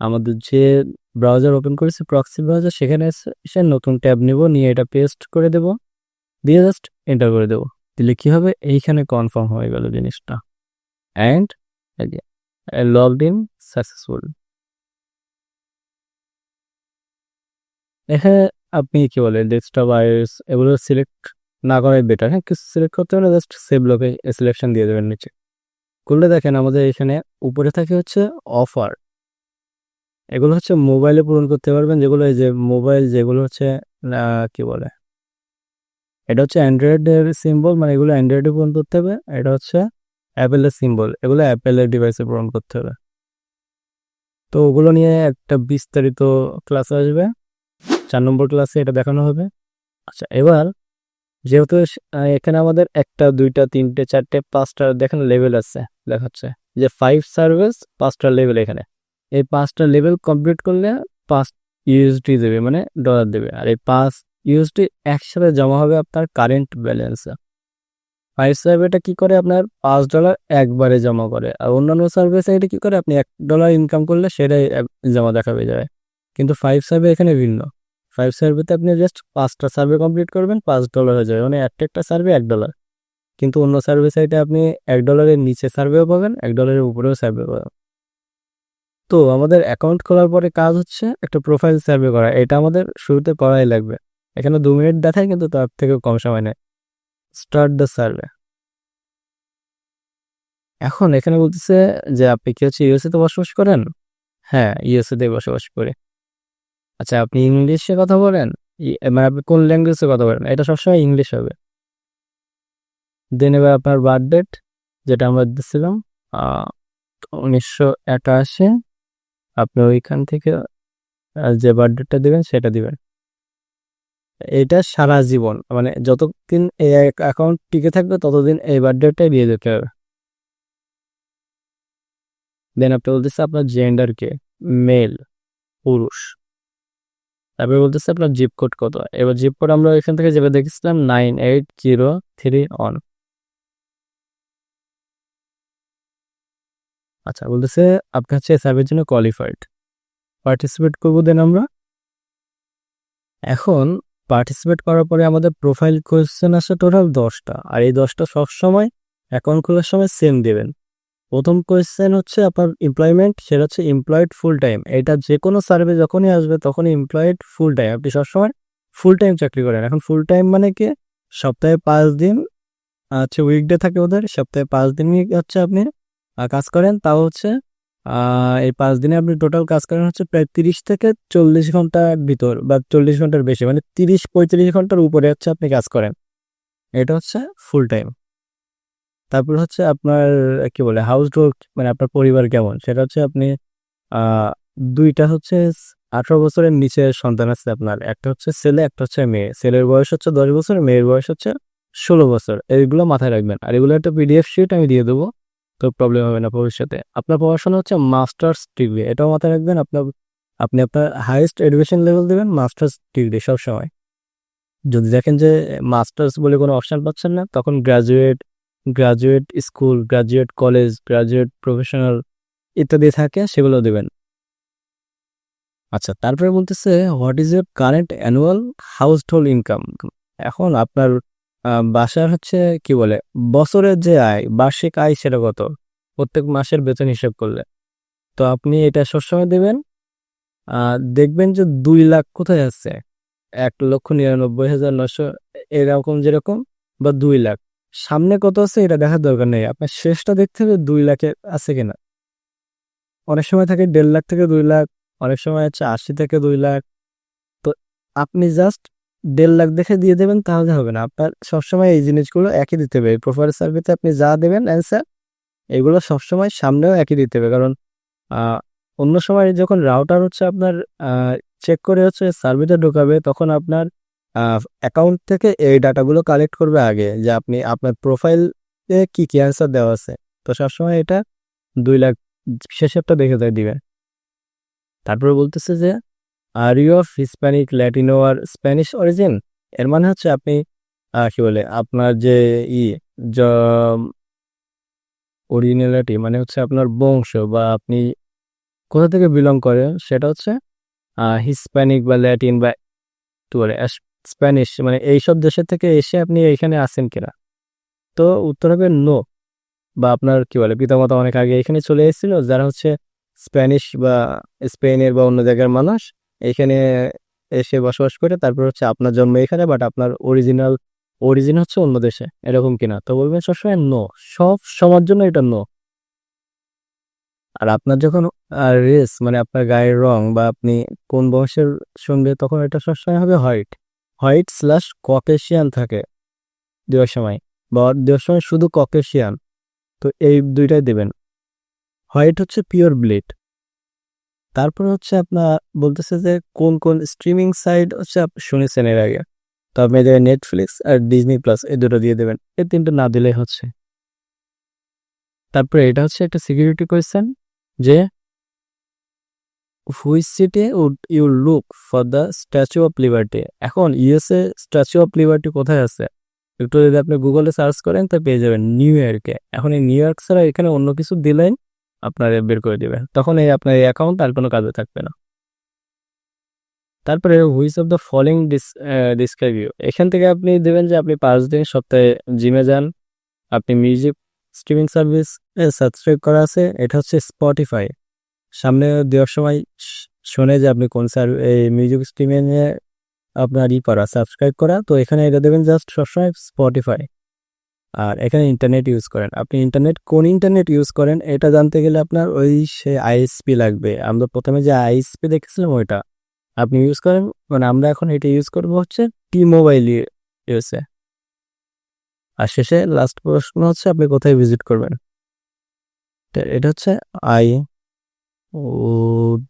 [SPEAKER 1] আমাদের যে ব্রাউজার ওপেন করেছি প্রক্সি ব্রাউজার, সেখানে এসে নতুন ট্যাব নিব, নিয়ে এটা পেস্ট করে দেব, দিয়ে জাস্ট এন্টার করে দেবো। দিলে কি হবে, এইখানে কনফার্ম হয়ে গেল জিনিসটা। And logged in successful. এখানে আপনি কি বলে ডেস্কটপ আইওএস এগুলো সিলেক্ট না করাই বেটার। হ্যাঁ, কিছু সিলেক্ট করতে হলে জাস্ট সেভ লোকে সিলেকশন দিয়ে দেবেন নিচে। করলে দেখেন আমাদের এখানে উপরে থাকে হচ্ছে অফার। এগুলো হচ্ছে মোবাইলে পূরণ করতে পারবেন, যেগুলো এই যে মোবাইল যেগুলো হচ্ছে কি বলে, এটা হচ্ছে অ্যান্ড্রয়েডের সিম্বল, মানে এগুলো অ্যান্ড্রয়েডে পূরণ করতে হবে। এটা হচ্ছে অ্যাপেলের সিম্বল, এগুলো অ্যাপেলের ডিভাইসে পূরণ করতে হবে। তো ওগুলো নিয়ে একটা বিস্তারিত ক্লাস আসবে, 4 নম্বর ক্লাসে এটা দেখানো হবে। আচ্ছা, এবার যেহেতু এখানে আমাদের 1টা 2টা 3টে 4টে 5টা দেখেন লেভেল আছে, দেখাচ্ছে যে 5 সার্ভিস 5টা লেভেল। এখানে এই 5টা লেভেল কমপ্লিট করলে 5 ইউএসডি দেবে, মানে ডলার দেবে। আর এই 5 ইউএসডি একসাথে জমা হবে আপনার কারেন্ট ব্যালেন্সে। 5 সার্ভেটা কি করে, আপনার $5 একবারে জমা করে। আর অন্যান্য সার্ভিসে এটা কি করে, আপনি $1 ইনকাম করলে সেটাই জমা দেখাবে যায়। কিন্তু 5 সার্ভে এখানে ভিন্ন। 5 সার্ভেতে আপনি জাস্ট 5টা সার্ভে কমপ্লিট করবেন, $5 হয়ে যাবে, মানে একটা সার্ভে $1। কিন্তু অন্য সার্ভে সাইটে আপনি $1-এর নিচে সার্ভেও পাবেন, $1-এর উপরেও সার্ভে পাবেন। তো আমাদের অ্যাকাউন্ট খোলার পরে কাজ হচ্ছে একটা প্রোফাইল সার্ভে করা। এটা আমাদের শুরুতে করাই লাগবে। এখানে 2 মিনিট দেখায়, কিন্তু তার থেকে কম সময় নেয়। Start the survey. এখন এখানে বলতেছে যে আপনি কি হচ্ছে ইউএসএ তে বসবাস করেন? হ্যাঁ, ইউএসএ তে বসবাস করি। আচ্ছা, আপনি ইংলিশে কথা বলেন? মানে আপনি কোন ল্যাঙ্গুয়েজে কথা বলেন? এটা সবসময় ইংলিশ হবে। দেন এবার আপনার বার্থ ডেট, যেটা আমরা দিচ্ছিলাম 1981, আপনি ওইখান থেকে যে বার্থ ডেটটা দিবেন সেটা দিবেন। এটা সারা জীবন, মানে যতদিন এই অ্যাকাউন্ট টিকে থাকবে ততদিন এই বার্থ ডেটটাই দিয়ে দিতে হবে। দেন আপনি বলতেছে আপনার জেন্ডার কে, মেল, পুরুষ। তারপরে বলতেছে আপনার জিপ কোড কত। এবার জিপ কোড আমরা এখান থেকে যেটা দেখেছিলাম 9803 আচ্ছা, বলতেছে আপনি হচ্ছে সার্ভের জন্য কোয়ালিফাইড, পার্টিসিপেট করবো। দেন আমরা এখন পার্টিসিপেট করার পরে আমাদের প্রোফাইল কোয়েশ্চেন আসে টোটাল 10টা। আর এই 10টা সবসময় অ্যাকাউন্ট খোলার সময় সেম দেবেন। প্রথম কোয়েশ্চেন হচ্ছে আপনার এমপ্লয়মেন্ট, সেটা হচ্ছে এমপ্লয়েড ফুল টাইম। এটা যে কোনো সার্ভে যখনই আসবে তখনই এমপ্লয়েড ফুল টাইম, আপনি সবসময় ফুল টাইম চাকরি করেন। এখন ফুল টাইম মানে কি, সপ্তাহে 5 দিন হচ্ছে উইকডে থাকে ওদের, সপ্তাহে 5 দিনই হচ্ছে আপনি কাজ করেন। তাও হচ্ছে এই 5 দিনে আপনি টোটাল কাজ করেন হচ্ছে প্রায় 30 থেকে 40 ঘন্টার ভিতর, বা 40 ঘন্টার বেশি, মানে 30-35 ঘন্টার উপরে হচ্ছে আপনি কাজ করেন। এটা হচ্ছে ফুল টাইম। তারপর হচ্ছে আপনার কি বলে হাউস হোল্ড, মানে আপনার পরিবার কেমন, সেটা হচ্ছে আপনি আহ 2টা হচ্ছে 18 বছরের নিচে সন্তান আছে আপনার, একটা হচ্ছে ছেলে একটা হচ্ছে মেয়ে। ছেলের বয়স হচ্ছে 10 বছর, মেয়ের বয়স হচ্ছে 16 বছর। এইগুলো মাথায় রাখবেন। আর এগুলো একটা পিডিএফ শিট আমি দিয়ে দেবো, তো প্রবলেম হবে না ভবিষ্যতে। আপনার পড়াশোনা হচ্ছে মাস্টার্স ডিগ্রি, এটাও মাথায় রাখবেন। আপনি আপনার হাইয়েস্ট এডুকেশন লেভেল দেবেন মাস্টার্স ডিগ্রি সবসময়। যদি দেখেন যে মাস্টার্স বলে কোনো অপশন পাচ্ছেন না, তখন graduate, graduate school, graduate college, graduate professional ইত্যাদি থাকে, সেগুলো দেবেন। আচ্ছা, তারপরে বলতেছে what is your current annual house hold income. এখন আপনার বাসার হচ্ছে কি বলে বছরের যে আয় বার্ষিক আয় সেটা কত প্রত্যেক মাসের বেতন হিসেব করলে। তো আপনি এটা সবসময় দেবেন। দেখবেন যে 2 লাখ কোথায় আছে, 1,99,900 এরকম যেরকম, বা 2 লাখ সামনে কত আছে এটা দেখার দরকার নেই, আপনার শেষটা দেখতে হবে 2 লাখে আছে কিনা। অনেক সময় থাকে 1.5 লাখ থেকে 2 লাখ, অনেক সময় হচ্ছে 80 থেকে 2 লাখ। তো আপনি জাস্ট 1.5 লাখ দেখে দিয়ে দেবেন তাহলে হবে না, আপনার সবসময় এই জিনিসগুলো একই দিতে হবে। প্রোফাইল সার্ভেতে আপনি যা দেবেন অ্যান্সার, এগুলো সবসময় সামনেও একই দিতে হবে। কারণ আহ, অন্য সময় যখন রাউটার হচ্ছে আপনার চেক করে হচ্ছে সার্ভিসে ঢোকাবে, তখন আপনার অ্যাকাউন্ট থেকে এই ডাটাগুলো কালেক্ট করবে আগে, যে আপনি আপনার প্রোফাইলে কি কি অ্যান্সার দেওয়া আছে। তো সবসময় এটা 2 লাখ শেষেরটা দেখে তাই দিবে। তারপরে বলতেছে যে are you of Hispanic, Latino আর স্প্যানিশ অরিজিন। এর মানে হচ্ছে আপনি কি বলে আপনার যে ই অরিজিনালিটি মানে হচ্ছে আপনার বংশ, বা আপনি কোথা থেকে বিলং করেন সেটা হচ্ছে হিসপ্যানিক বা ল্যাটিন বা কি বলে স্প্যানিশ, মানে এইসব দেশের থেকে এসে আপনি এখানে আসেন কিনা। তো উত্তর হবে নো। বা আপনার কি বলে পিতামাতা অনেক আগে এখানে চলে এসেছিল, যারা হচ্ছে স্প্যানিশ বা স্পেনের বা অন্য জায়গার মানুষ এখানে এসে বসবাস করে, তারপর হচ্ছে আপনার জন্ম এখানে, বাট আপনার অরিজিন হচ্ছে অন্য দেশে, এরকম কিনা। তো বলবেন সবসময় নো, সব সবার জন্য এটা নো। আর আপনার যখন রেস মানে আপনার গায়ের রং বা আপনি কোন বংশের শুনবে, তখন এটা সবসময় হবে হোয়াইট। হোয়াইট স্ল্যাশ ককেশিয়ান থাকে দেওয়ার সময়, বা দেওয়ার সময় শুধু ককেশিয়ান। তো এই দুইটাই দেবেন। হোয়াইট হচ্ছে পিওর ব্লিড। তারপর হচ্ছে আপনার বলতেছে যে কোন কোন স্ট্রিমিং সাইট হচ্ছে আপনি শুনেছেন এর আগে। তো আপনি দেবেন নেটফ্লিক্স আর ডিজনি প্লাস, এই দুটো দিয়ে দেবেন, এই তিনটা না দিলেই হচ্ছে। তারপরে এটা হচ্ছে একটা সিকিউরিটি কোয়েশ্চেন, যে which city would you look for the Statue of Liberty. এখন ইউএসএ স্ট্যাচু অফ লিবার্টি কোথায় আছে, একটু যদি আপনি গুগলে সার্চ করেন তা পেয়ে যাবেন নিউ ইয়র্কে। এখন এই নিউ ইয়র্ক ছাড়া এখানে অন্য কিছু দিলেন আপনার বের করে দিবে, তখন এই আপনার এই অ্যাকাউন্ট আর কোনো কাজে থাকবে না। তারপরে which of the following describe you, এখান থেকে আপনি দেবেন যে আপনি 5 দিন সপ্তাহে জিমে যান, আপনি মিউজিক স্ট্রিমিং সার্ভিস সাবস্ক্রাইব করা আছে, এটা হচ্ছে স্পটিফাই। সামনে দেওয়ার সময় শোনে যে আপনি কোন এই মিউজিক স্ট্রিমিং এ আপনার করা সাবস্ক্রাইব করা, তো এখানে এটা দেবেন জাস্ট সবসময় স্পটিফাই। আর এখানে ইন্টারনেট ইউজ করেন, আপনি কোন ইন্টারনেট ইউজ করেন এটা জানতে গেলে আপনার ওই সে আইএসপি লাগবে। আমরা প্রথমে যে আইএসপি দেখেছিলাম ওইটা আপনি ইউজ করেন, মানে আমরা এখন এটা ইউজ করবো হচ্ছে টি মোবাইল ইউএসএ। আর শেষে লাস্ট প্রশ্ন হচ্ছে আপনি কোথায় ভিজিট করবেন। এটা হচ্ছে আই উড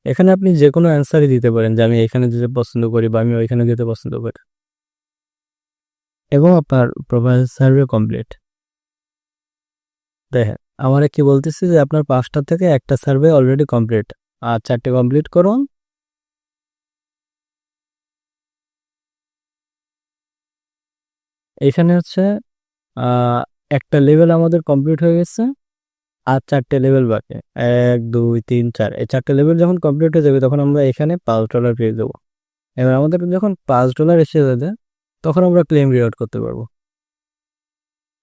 [SPEAKER 1] এখানে আপনি যে কোনো অ্যান্সারই দিতে পারেন, যে আমি এখানে যেতে পছন্দ করি বা আমি ওইখানে যেতে পছন্দ করি, এবং আপনার প্রোফাইল সার্ভে কমপ্লিট। দেখেন আমার কি বলতেছি যে আপনার 5টা থেকে একটা সার্ভে অলরেডি কমপ্লিট, আর 4টে কমপ্লিট করুন। এখানে হচ্ছে আহ, একটা লেভেল আমাদের কমপ্লিট হয়ে গেছে, আর 4টে লেভেল বাকি, 1 2 3 4। এই 4টে লেভেল যখন কমপ্লিট হয়ে যাবে তখন আমরা এখানে $5 পেয়ে যাবো। এবার আমাদের যখন $5 এসে যাবে তখন আমরা ক্লেম রিওয়ার্ড করতে পারবো।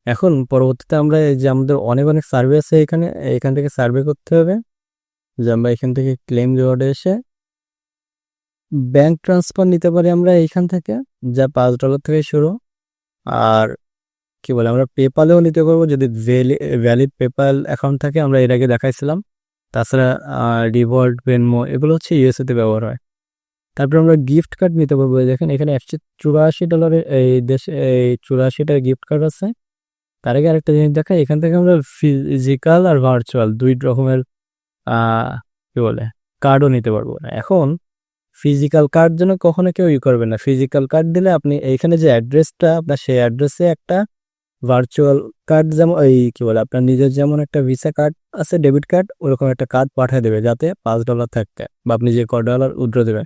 [SPEAKER 1] এখন পরবর্তীতে আমরা এই যে আমাদের অনেক অনেক সার্ভে আছে এখানে, এখান থেকে সার্ভে করতে হবে, যে আমরা এখান থেকে ক্লেম রিওয়ার্ডে এসে ব্যাংক ট্রান্সফার নিতে পারি আমরা এইখান থেকে, যা $5 থেকে শুরু। আর কি বলে আমরা পেপালেও নিতে পারবো যদি ভ্যালিড পেপাল অ্যাকাউন্ট থাকে, আমরা এর আগে দেখাইছিলাম। তাছাড়া রিভল্ট, ভেনমো এগুলো হচ্ছে ইউএসএতে ব্যবহার হয়। তারপর আমরা গিফট কার্ড নিতে পারবো, দেখেন এখানে $84 এই দেশে এই 84টা গিফট কার্ড আছে। তার আগে আরেকটা জিনিস দেখা, এখান থেকে আমরা ফিজিক্যাল আর ভার্চুয়াল 2 রকমের কি বলে কার্ডও নিতে পারবো না। এখন ফিজিক্যাল কার্ড যেন কখনো কেউ করবে না, ফিজিক্যাল কার্ড দিলে আপনি এইখানে যে অ্যাড্রেসটা আপনার সেই অ্যাড্রেসে একটা ভার্চুয়াল কার্ড, যেমন এই কি বলে আপনার নিজের যেমন একটা ভিসা কার্ড আছে ডেবিট কার্ড, ওরকম একটা কার্ড পাঠিয়ে দেবে যাতে $5 থাকে, বা আপনি যে $1 উইথড্র দেবেন।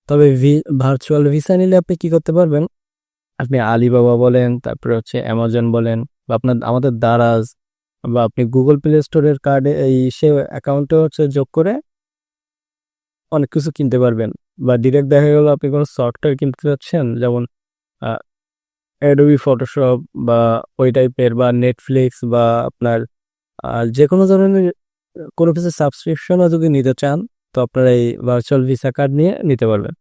[SPEAKER 1] তবে ভার্চুয়াল ভিসা নিলে আপনি কি করতে পারবেন, আপনি আলিবাবা বলেন, তারপরে হচ্ছে অ্যামাজন বলেন, বা আমাদের দারাজ, বা আপনি গুগল প্লে স্টোরের কার্ডে এই সে অ্যাকাউন্টে হচ্ছে যোগ করে অনেক কিছু কিনতে পারবেন। বা ডিরেক্ট দেখা গেল আপনি কোনো সফটওয়্যার কিনতে চাচ্ছেন, যেমন অ্যাডোবি ফটোশপ বা ওই টাইপের, বা নেটফ্লিক্স, বা আপনার যে কোনো ধরনের কোনো কিছু সাবস্ক্রিপশনও যদি নিতে চান, তো আপনারা এই ভার্চুয়াল ভিসা কার্ড নিয়ে নিতে পারবেন।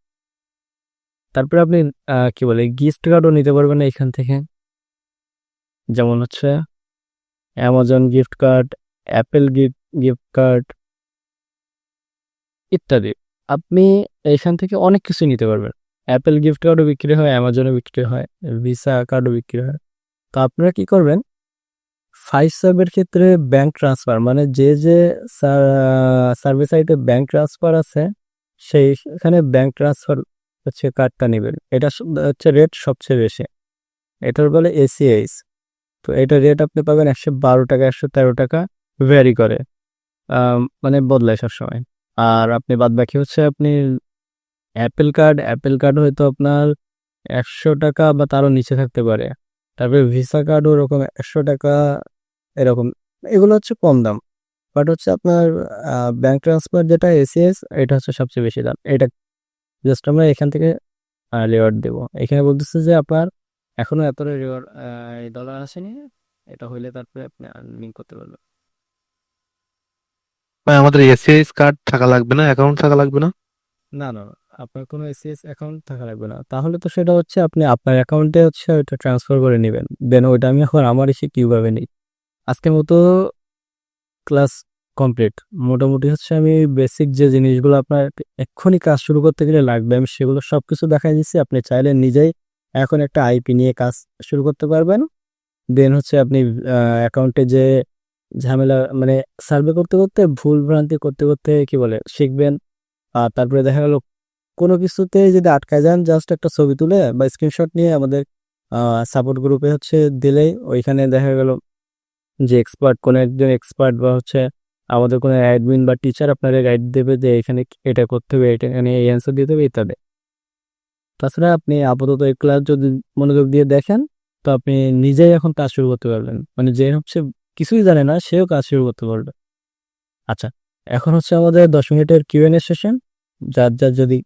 [SPEAKER 1] তারপরে আপনি কি বলে গিফট কার্ডও নিতে পারবেন এখান থেকে, যেমন হচ্ছে Amazon gift card, Apple gift card ইত্যাদি। আপনি এখান থেকে অনেক কিছু নিতে পারবেন। অ্যাপেল গিফট কার্ডও বিক্রি হয়, অ্যামাজনে বিক্রি হয়, ভিসা কার্ডও বিক্রি হয়। তো আপনারা কি করবেন, 5 সাবের ক্ষেত্রে ব্যাংক ট্রান্সফার, মানে যে সার্ভিস সাইটে ব্যাংক ট্রান্সফার আছে সেইখানে ব্যাংক ট্রান্সফার হচ্ছে কার্ডটা নেবেন। এটা হচ্ছে রেট সবচেয়ে বেশি, এটার বলে এসিআইস। তো এটা রেট আপনি পাবেন 112 টাকা, 113 টাকা, ভ্যারি করে, মানে বদলায় সবসময়। আর আপনি বাদ বাকি হচ্ছে আপনি অ্যাপেল কার্ড হয়তো আপনার 100 টাকা বা তারও নিচে থাকতে পারে। তারপরে ভিসা কার্ড ওরকম 100 টাকা এরকম, এগুলো হচ্ছে কম দাম। বাট হচ্ছে আপনার ব্যাংক ট্রান্সফার যেটা এসিএস, এটা হচ্ছে সবচেয়ে বেশি দাম। এটা জাস্ট আমরা এখান থেকে রিওয়ার্ড দেবো। এখানে বলতেছে যে আপনার এখনো এতটা রিওয়ার্ড ডলার আসেনি, এটা হইলে তারপরে আপনি আর্নিং করতে পারবেন।
[SPEAKER 2] ভাই আমাদের এসিআইএস কার্ড থাকা লাগবে না, অ্যাকাউন্ট থাকা লাগবে না?
[SPEAKER 1] না না না, আপনার কোনো এসিএস অ্যাকাউন্ট থাকা লাগবে না। তাহলে তো সেটা হচ্ছে আপনি আপনার অ্যাকাউন্টে হচ্ছে ওইটা ট্রান্সফার করে নেবেন, দেন ওইটা আমি এখন আমার এসে কীভাবে নিই। আজকের মতো ক্লাস কমপ্লিট। মোটামুটি হচ্ছে আমি বেসিক যে জিনিসগুলো আপনার এক্ষুনি কাজ শুরু করতে গেলে লাগবে, আমি সেগুলো সব কিছু দেখাই দিচ্ছি। আপনি চাইলে নিজেই এখন একটা আইপি নিয়ে কাজ শুরু করতে পারবেন। দেন হচ্ছে আপনি অ্যাকাউন্টে যে ঝামেলা, মানে সার্ভে করতে করতে ভুল ভ্রান্তি করতে করতে কি বলে শিখবেন। আর তারপরে দেখা গেল কোনো কিছুতে যদি আটকায় যান, জাস্ট একটা ছবি তুলে বা স্ক্রিনশট নিয়ে আমাদের সাপোর্ট গ্রুপে হচ্ছে দিলেই ওইখানে দেখা গেল যে এক্সপার্ট, কোনো একজন এক্সপার্ট বা হচ্ছে আমাদের কোনো অ্যাডমিন বা টিচার আপনাদের গাইড দেবে যে এখানে এটা করতে হবে, এটা এখানে এই অ্যান্সার দিতে হবে ইত্যাদি। তাছাড়া আপনি আপাতত এই ক্লাস যদি মনোযোগ দিয়ে দেখেন, তো আপনি নিজেই এখন কাজ শুরু করতে পারবেন। মানে যে হচ্ছে কিছুই জানে না সেও কাজ শুরু করতে পারবে। আচ্ছা, এখন হচ্ছে আমাদের 10 মিনিটের কিউএনএ সেশন। যার যার যদি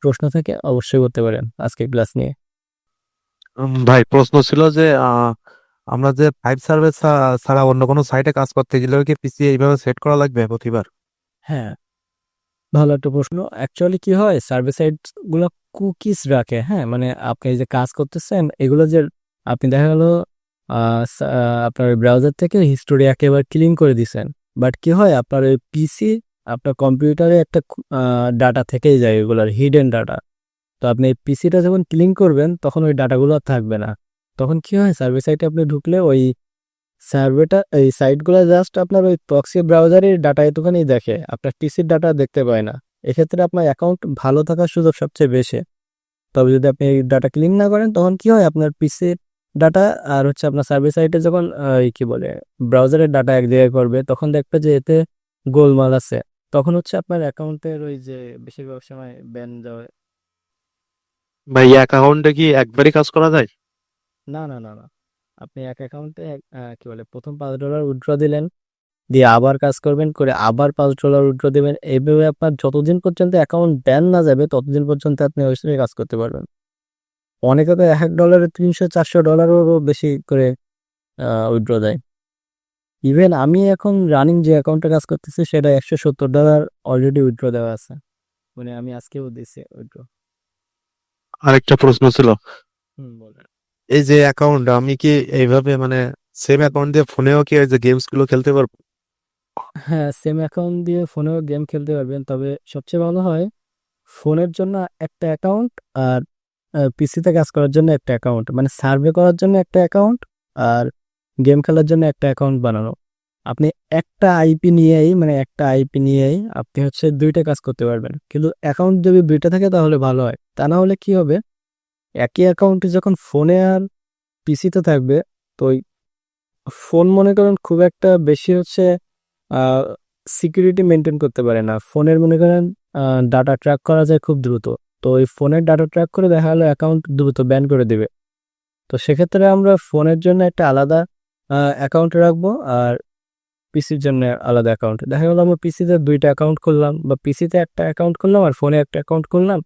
[SPEAKER 1] প্রশ্ন থাকে অবশ্যই করতে পারেন আজকে ক্লাস নিয়ে।
[SPEAKER 2] ভাই প্রশ্ন ছিল যে আমরা যে ফাইভ সার্ভিস ছাড়া অন্য কোনো সাইটে কাজ করতে গেলেও কি পিসি এইভাবে সেট করা লাগবে প্রতিবার?
[SPEAKER 1] হ্যাঁ, ভালো একটা প্রশ্ন। অ্যাকচুয়ালি কি হয়, সার্ভিস সাইট গুলো কুকিজ রাখে। হ্যাঁ, মানে আপনি এই যে কাজ করতেছেন এগুলো যে আপনি দেখা গেল আপনার ব্রাউজার থেকে হিস্টোরি একেবারে ক্লিন করে দিছেন, বাট কি হয় আপনার ওই পিসি, আপনার কম্পিউটারে একটা ডাটা থেকেই যায়, এগুলোর হিডেন ডাটা। তো আপনি এই পিসিটা যখন ক্লিন করবেন তখন ওই ডাটাগুলো আর থাকবে না। তখন কি হয়, সার্ভিস সাইটে আপনি ঢুকলে ওই এই সাইটগুলো জাস্ট আপনার ওই প্রক্সি ব্রাউজারের ডাটা এতখানি দেখে, আপনার পিসির ডাটা দেখতে পায় না। এক্ষেত্রে আপনার অ্যাকাউন্ট ভালো থাকার সুযোগ সবচেয়ে বেশি। তবে যদি আপনি এই ডাটা ক্লিন না করেন, তখন কি হয় আপনার পিসির ডাটা আর হচ্ছে আপনার সার্ভিস সাইটে যখন এই কি বলে ব্রাউজারের ডাটা এক জায়গায় করবে, তখন দেখবে যে এতে গোলমাল আছে। তখন হচ্ছে আপনার অ্যাকাউন্টের ওই যে বেশিরভাগ সময় ব্যান যাবে।
[SPEAKER 2] ভাই এক অ্যাকাউন্টে কি একবারই কাজ করা যায়?
[SPEAKER 1] না না না না, আপনি এক অ্যাকাউন্টে কি বলে প্রথম $5 উইথড্র দিলেন, দিয়ে আবার কাজ করবেন, করে আবার $5 উইথড্র দিবেন। এইভাবে আপনার যতদিন পর্যন্ত অ্যাকাউন্ট ব্যান না যাবে ততদিন পর্যন্ত আপনি ওই সময় কাজ করতে পারবেন। অনেকে তো $1 $300 400-ও বেশি করে উইথড্র দেয়। ইভেন আমি এখন রানিং যে অ্যাকাউন্টে কাজ করতেছি সেটা $170 অলরেডি উইথড্র দেওয়া আছে, মানে আমি আজকেও দিছি উইথড্র।
[SPEAKER 2] আরেকটা প্রশ্ন ছিল,
[SPEAKER 1] বলেন।
[SPEAKER 2] এই যে অ্যাকাউন্ট আমি কি এইভাবে মানে সেম অ্যাকাউন্ট দিয়ে ফোনেও কি এই যে গেমস গুলো খেলতে পারবো?
[SPEAKER 1] হ্যাঁ, সেম অ্যাকাউন্ট দিয়ে ফোনেও গেম খেলতে পারবেন, তবে সবচেয়ে ভালো হয় ফোনের জন্য একটা অ্যাকাউন্ট, আর পিসিতে কাজ করার জন্য একটা অ্যাকাউন্ট, মানে সার্ভে করার জন্য একটা অ্যাকাউন্ট, আর গেম খেলার জন্য একটা অ্যাকাউন্ট বানানো। আপনি একটা আইপি নিয়েই আপনি হচ্ছে দুইটা কাজ করতে পারবেন। কিন্তু অ্যাকাউন্ট যদি দুইটা থাকে তাহলে ভালো হয়, তা না হলে কি হবে, একই অ্যাকাউন্টে যখন ফোনে আর পিসিতে থাকবে, তো ওই ফোন মনে করেন খুব একটা বেশি হচ্ছে সিকিউরিটি মেনটেন করতে পারে না। ফোনের মনে করেন ডাটা ট্র্যাক করা যায় খুব দ্রুত। তো ওই ফোনের ডাটা ট্র্যাক করে দেখা গেলো অ্যাকাউন্ট দ্রুত ব্যান করে দিবে। তো সেক্ষেত্রে আমরা ফোনের জন্য একটা আলাদা অ্যাকাউন্ট রাখবো, আর পিসির জন্য আলাদা অ্যাকাউন্ট। দেখা গেল আমরা পিসিতে 2টা অ্যাকাউন্ট খুললাম বা পিসিতে একটা অ্যাকাউন্ট খুললাম আর ফোনে একটা অ্যাকাউন্ট খুললাম।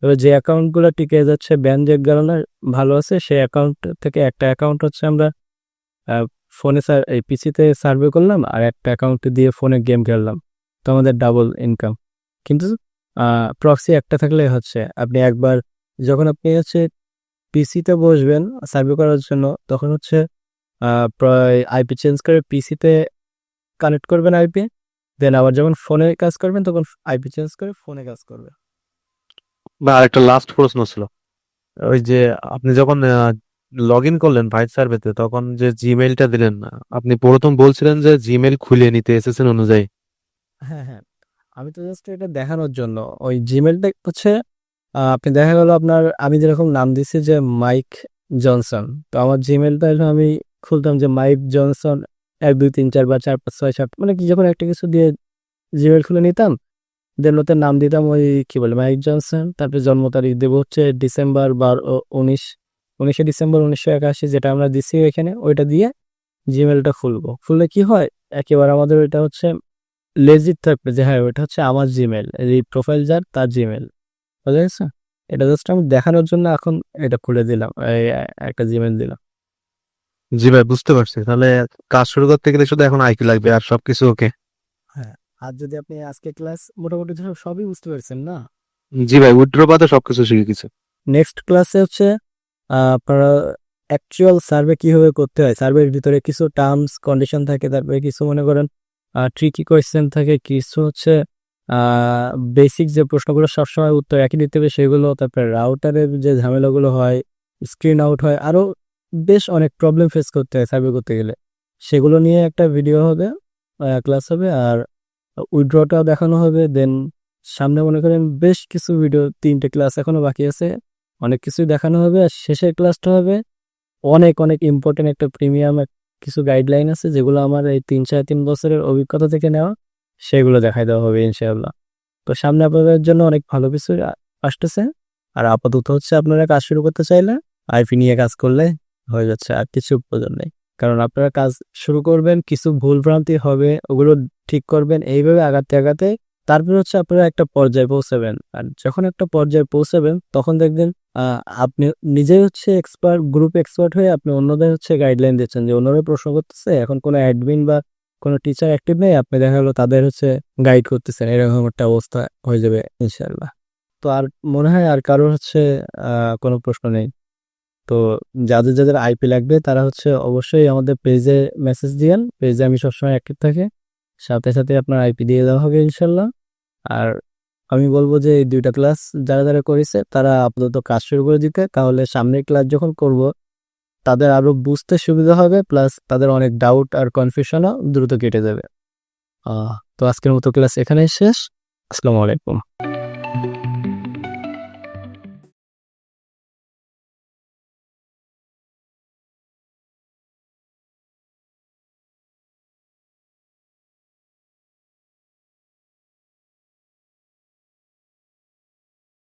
[SPEAKER 1] এবার যে অ্যাকাউন্টগুলো টিকে যাচ্ছে ব্যান যে কারণে ভালো আছে সেই অ্যাকাউন্ট থেকে একটা অ্যাকাউন্ট হচ্ছে আমরা ফোনে এই পিসিতে সার্ভে করলাম আর একটা অ্যাকাউন্ট দিয়ে ফোনে গেম খেললাম। তো আমাদের ডাবল ইনকাম। কিন্তু প্রক্সি একটা থাকলে হচ্ছে আপনি একবার যখন আপনি হচ্ছে পিসিতে বসবেন সার্ভে করার জন্য তখন হচ্ছে প্রায় আইপি চেঞ্জ করে পিসিতে কানেক্ট করবেন আইপি, দেন আবার যখন ফোনে কাজ করবেন তখন আইপি চেঞ্জ করে ফোনে কাজ করবে।
[SPEAKER 2] বা আরেকটা লাস্ট প্রশ্ন ছিল, ওই যে আপনি যখন লগ ইন করলেন ভাইব সার্ভেতে তখন যে জিমেইলটা দিলেন, আপনি প্রথম বলছিলেন যে জিমেইল খুলে নিতে এসেছেন অনুযায়ী।
[SPEAKER 1] হ্যাঁ হ্যাঁ, আমি তো জাস্ট এটা দেখানোর জন্য ওই জিমেলটা হচ্ছে আপনি দেখা গেল আপনার আমি যেরকম নাম দিছি যে মাইক জনসন, তো আমার জিমেলটা আমি খুলতাম যে মাইক জনসন 1 2 3 4 5 6 7 মানে কি যখন একটা কিছু দিয়ে জিমেল খুলে নিতাম, দেন ওতে নাম দিতাম ওই কি বলে মাইক জনসন, তারপরে জন্ম তারিখ দেবো হচ্ছে ডিসেম্বর 19 ডিসেম্বর 1981 যেটা আমরা দিছি এখানে, ওইটা দিয়ে জিমেলটা খুলবো। খুললে কি হয় একেবারে আমাদের ওইটা হচ্ছে লেজিট থাকবে যে হ্যাঁ ওইটা হচ্ছে আমার জিমেল, এই প্রোফাইল যার তার জিমেল, বুঝা গেছে? এটা জাস্ট আমি দেখানোর জন্য এখন এটা খুলে দিলাম, একটা জিমেল দিলাম।
[SPEAKER 2] জি ভাই, বুঝতে পারছি। তাহলে কাজ শুরু করতে গেলে শুধু এখন আইপি লাগবে আর সবকিছু ওকে।
[SPEAKER 1] হ্যাঁ, আর যদি আপনি আজকে ক্লাস মোটামুটি সবই বুঝতে পারছেন না,
[SPEAKER 2] জি ভাই, উইথড্র বাদে সবকিছু শিখে গেছে।
[SPEAKER 1] নেক্সট ক্লাসে হচ্ছে আপনারা অ্যাকচুয়াল সার্ভে কিভাবে করতে হয়, সার্ভের ভিতরে কিছু টার্মস কন্ডিশন থাকে, তারপরে কিছু মনে করেন ট্রিকি কোয়েশ্চেন থাকে, কিছু হচ্ছে বেসিক যে প্রশ্নগুলো সবসময় উত্তর একই দিতে হবে সেগুলো, তারপরে রাউটারের যে ঝামেলাগুলো হয়, স্ক্রিন আউট হয়, আরও বেশ অনেক প্রবলেম ফেস করতে হয় সার্ভে করতে গেলে, সেগুলো নিয়ে একটা ভিডিও হবে, ক্লাস হবে, আর উইথড্রটাও দেখানো হবে। দেন সামনে মনে করেন বেশ কিছু ভিডিও, 3টে ক্লাস এখনো বাকি আছে, অনেক কিছুই দেখানো হবে। আর শেষের ক্লাসটা হবে অনেক অনেক ইম্পর্টেন্ট একটা প্রিমিয়াম কিছু গাইডলাইন আছে যেগুলো আমার এই 3 4 3 বছরের অভিজ্ঞতা থেকে নেওয়া, সেগুলো দেখাই দেওয়া হবে ইনশাআল্লাহ। তো সামনে আপনাদের জন্য অনেক ভালো কিছু আসতেছে। আর আপাতত হচ্ছে আপনারা কাজ শুরু করতে চাইলে আইপি নিয়ে কাজ করলে হয়ে যাচ্ছে, আর কিছু প্রয়োজন নেই। কারণ আপনারা কাজ শুরু করবেন, কিছু ভুল ভ্রান্তি হবে, ওগুলো ঠিক করবেন, এইভাবে আগাতে আগাতে তারপর হচ্ছে আপনারা একটা পর্যায়ে পৌঁছাবেন। আর যখন একটা পর্যায়ে পৌঁছাবেন তখন দেখবেন আপনি নিজেই হচ্ছে এক্সপার্ট, গ্রুপ এক্সপার্ট হয়ে আপনি অন্যদের হচ্ছে গাইডলাইন দিচ্ছেন যে অন্যরা প্রশ্ন করতেছে, এখন কোনো অ্যাডমিন বা কোনো টিচার অ্যাক্টিভ নেই, আপনি দেখা গেলো তাদের হচ্ছে গাইড করতেছেন, এরকম একটা অবস্থা হয়ে যাবে ইনশাআল্লাহ। তো আর মনে হয় আর কারোর হচ্ছে কোনো প্রশ্ন নেই। তো যাদের যাদের আইপি লাগবে তারা হচ্ছে অবশ্যই আমাদের পেজে মেসেজ দিয়েন, পেজে আমি সবসময় অ্যাক্টিভ থাকি, সাথে সাথে আপনার আইপি দিয়ে দেওয়া হবে ইনশাল্লাহ। আর আমি বলবো যে এই 2টা ক্লাস যারা যারা করেছে তারা আপাতত কাজ শুরু করে দিতে, তাহলে সামনের ক্লাস যখন করব তাদের আরো বুঝতে সুবিধা হবে, প্লাস তাদের অনেক ডাউট আর কনফিউশনও দ্রুত কেটে যাবে। তো আজকের মতো ক্লাস এখানেই শেষ। আসসালামু আলাইকুম।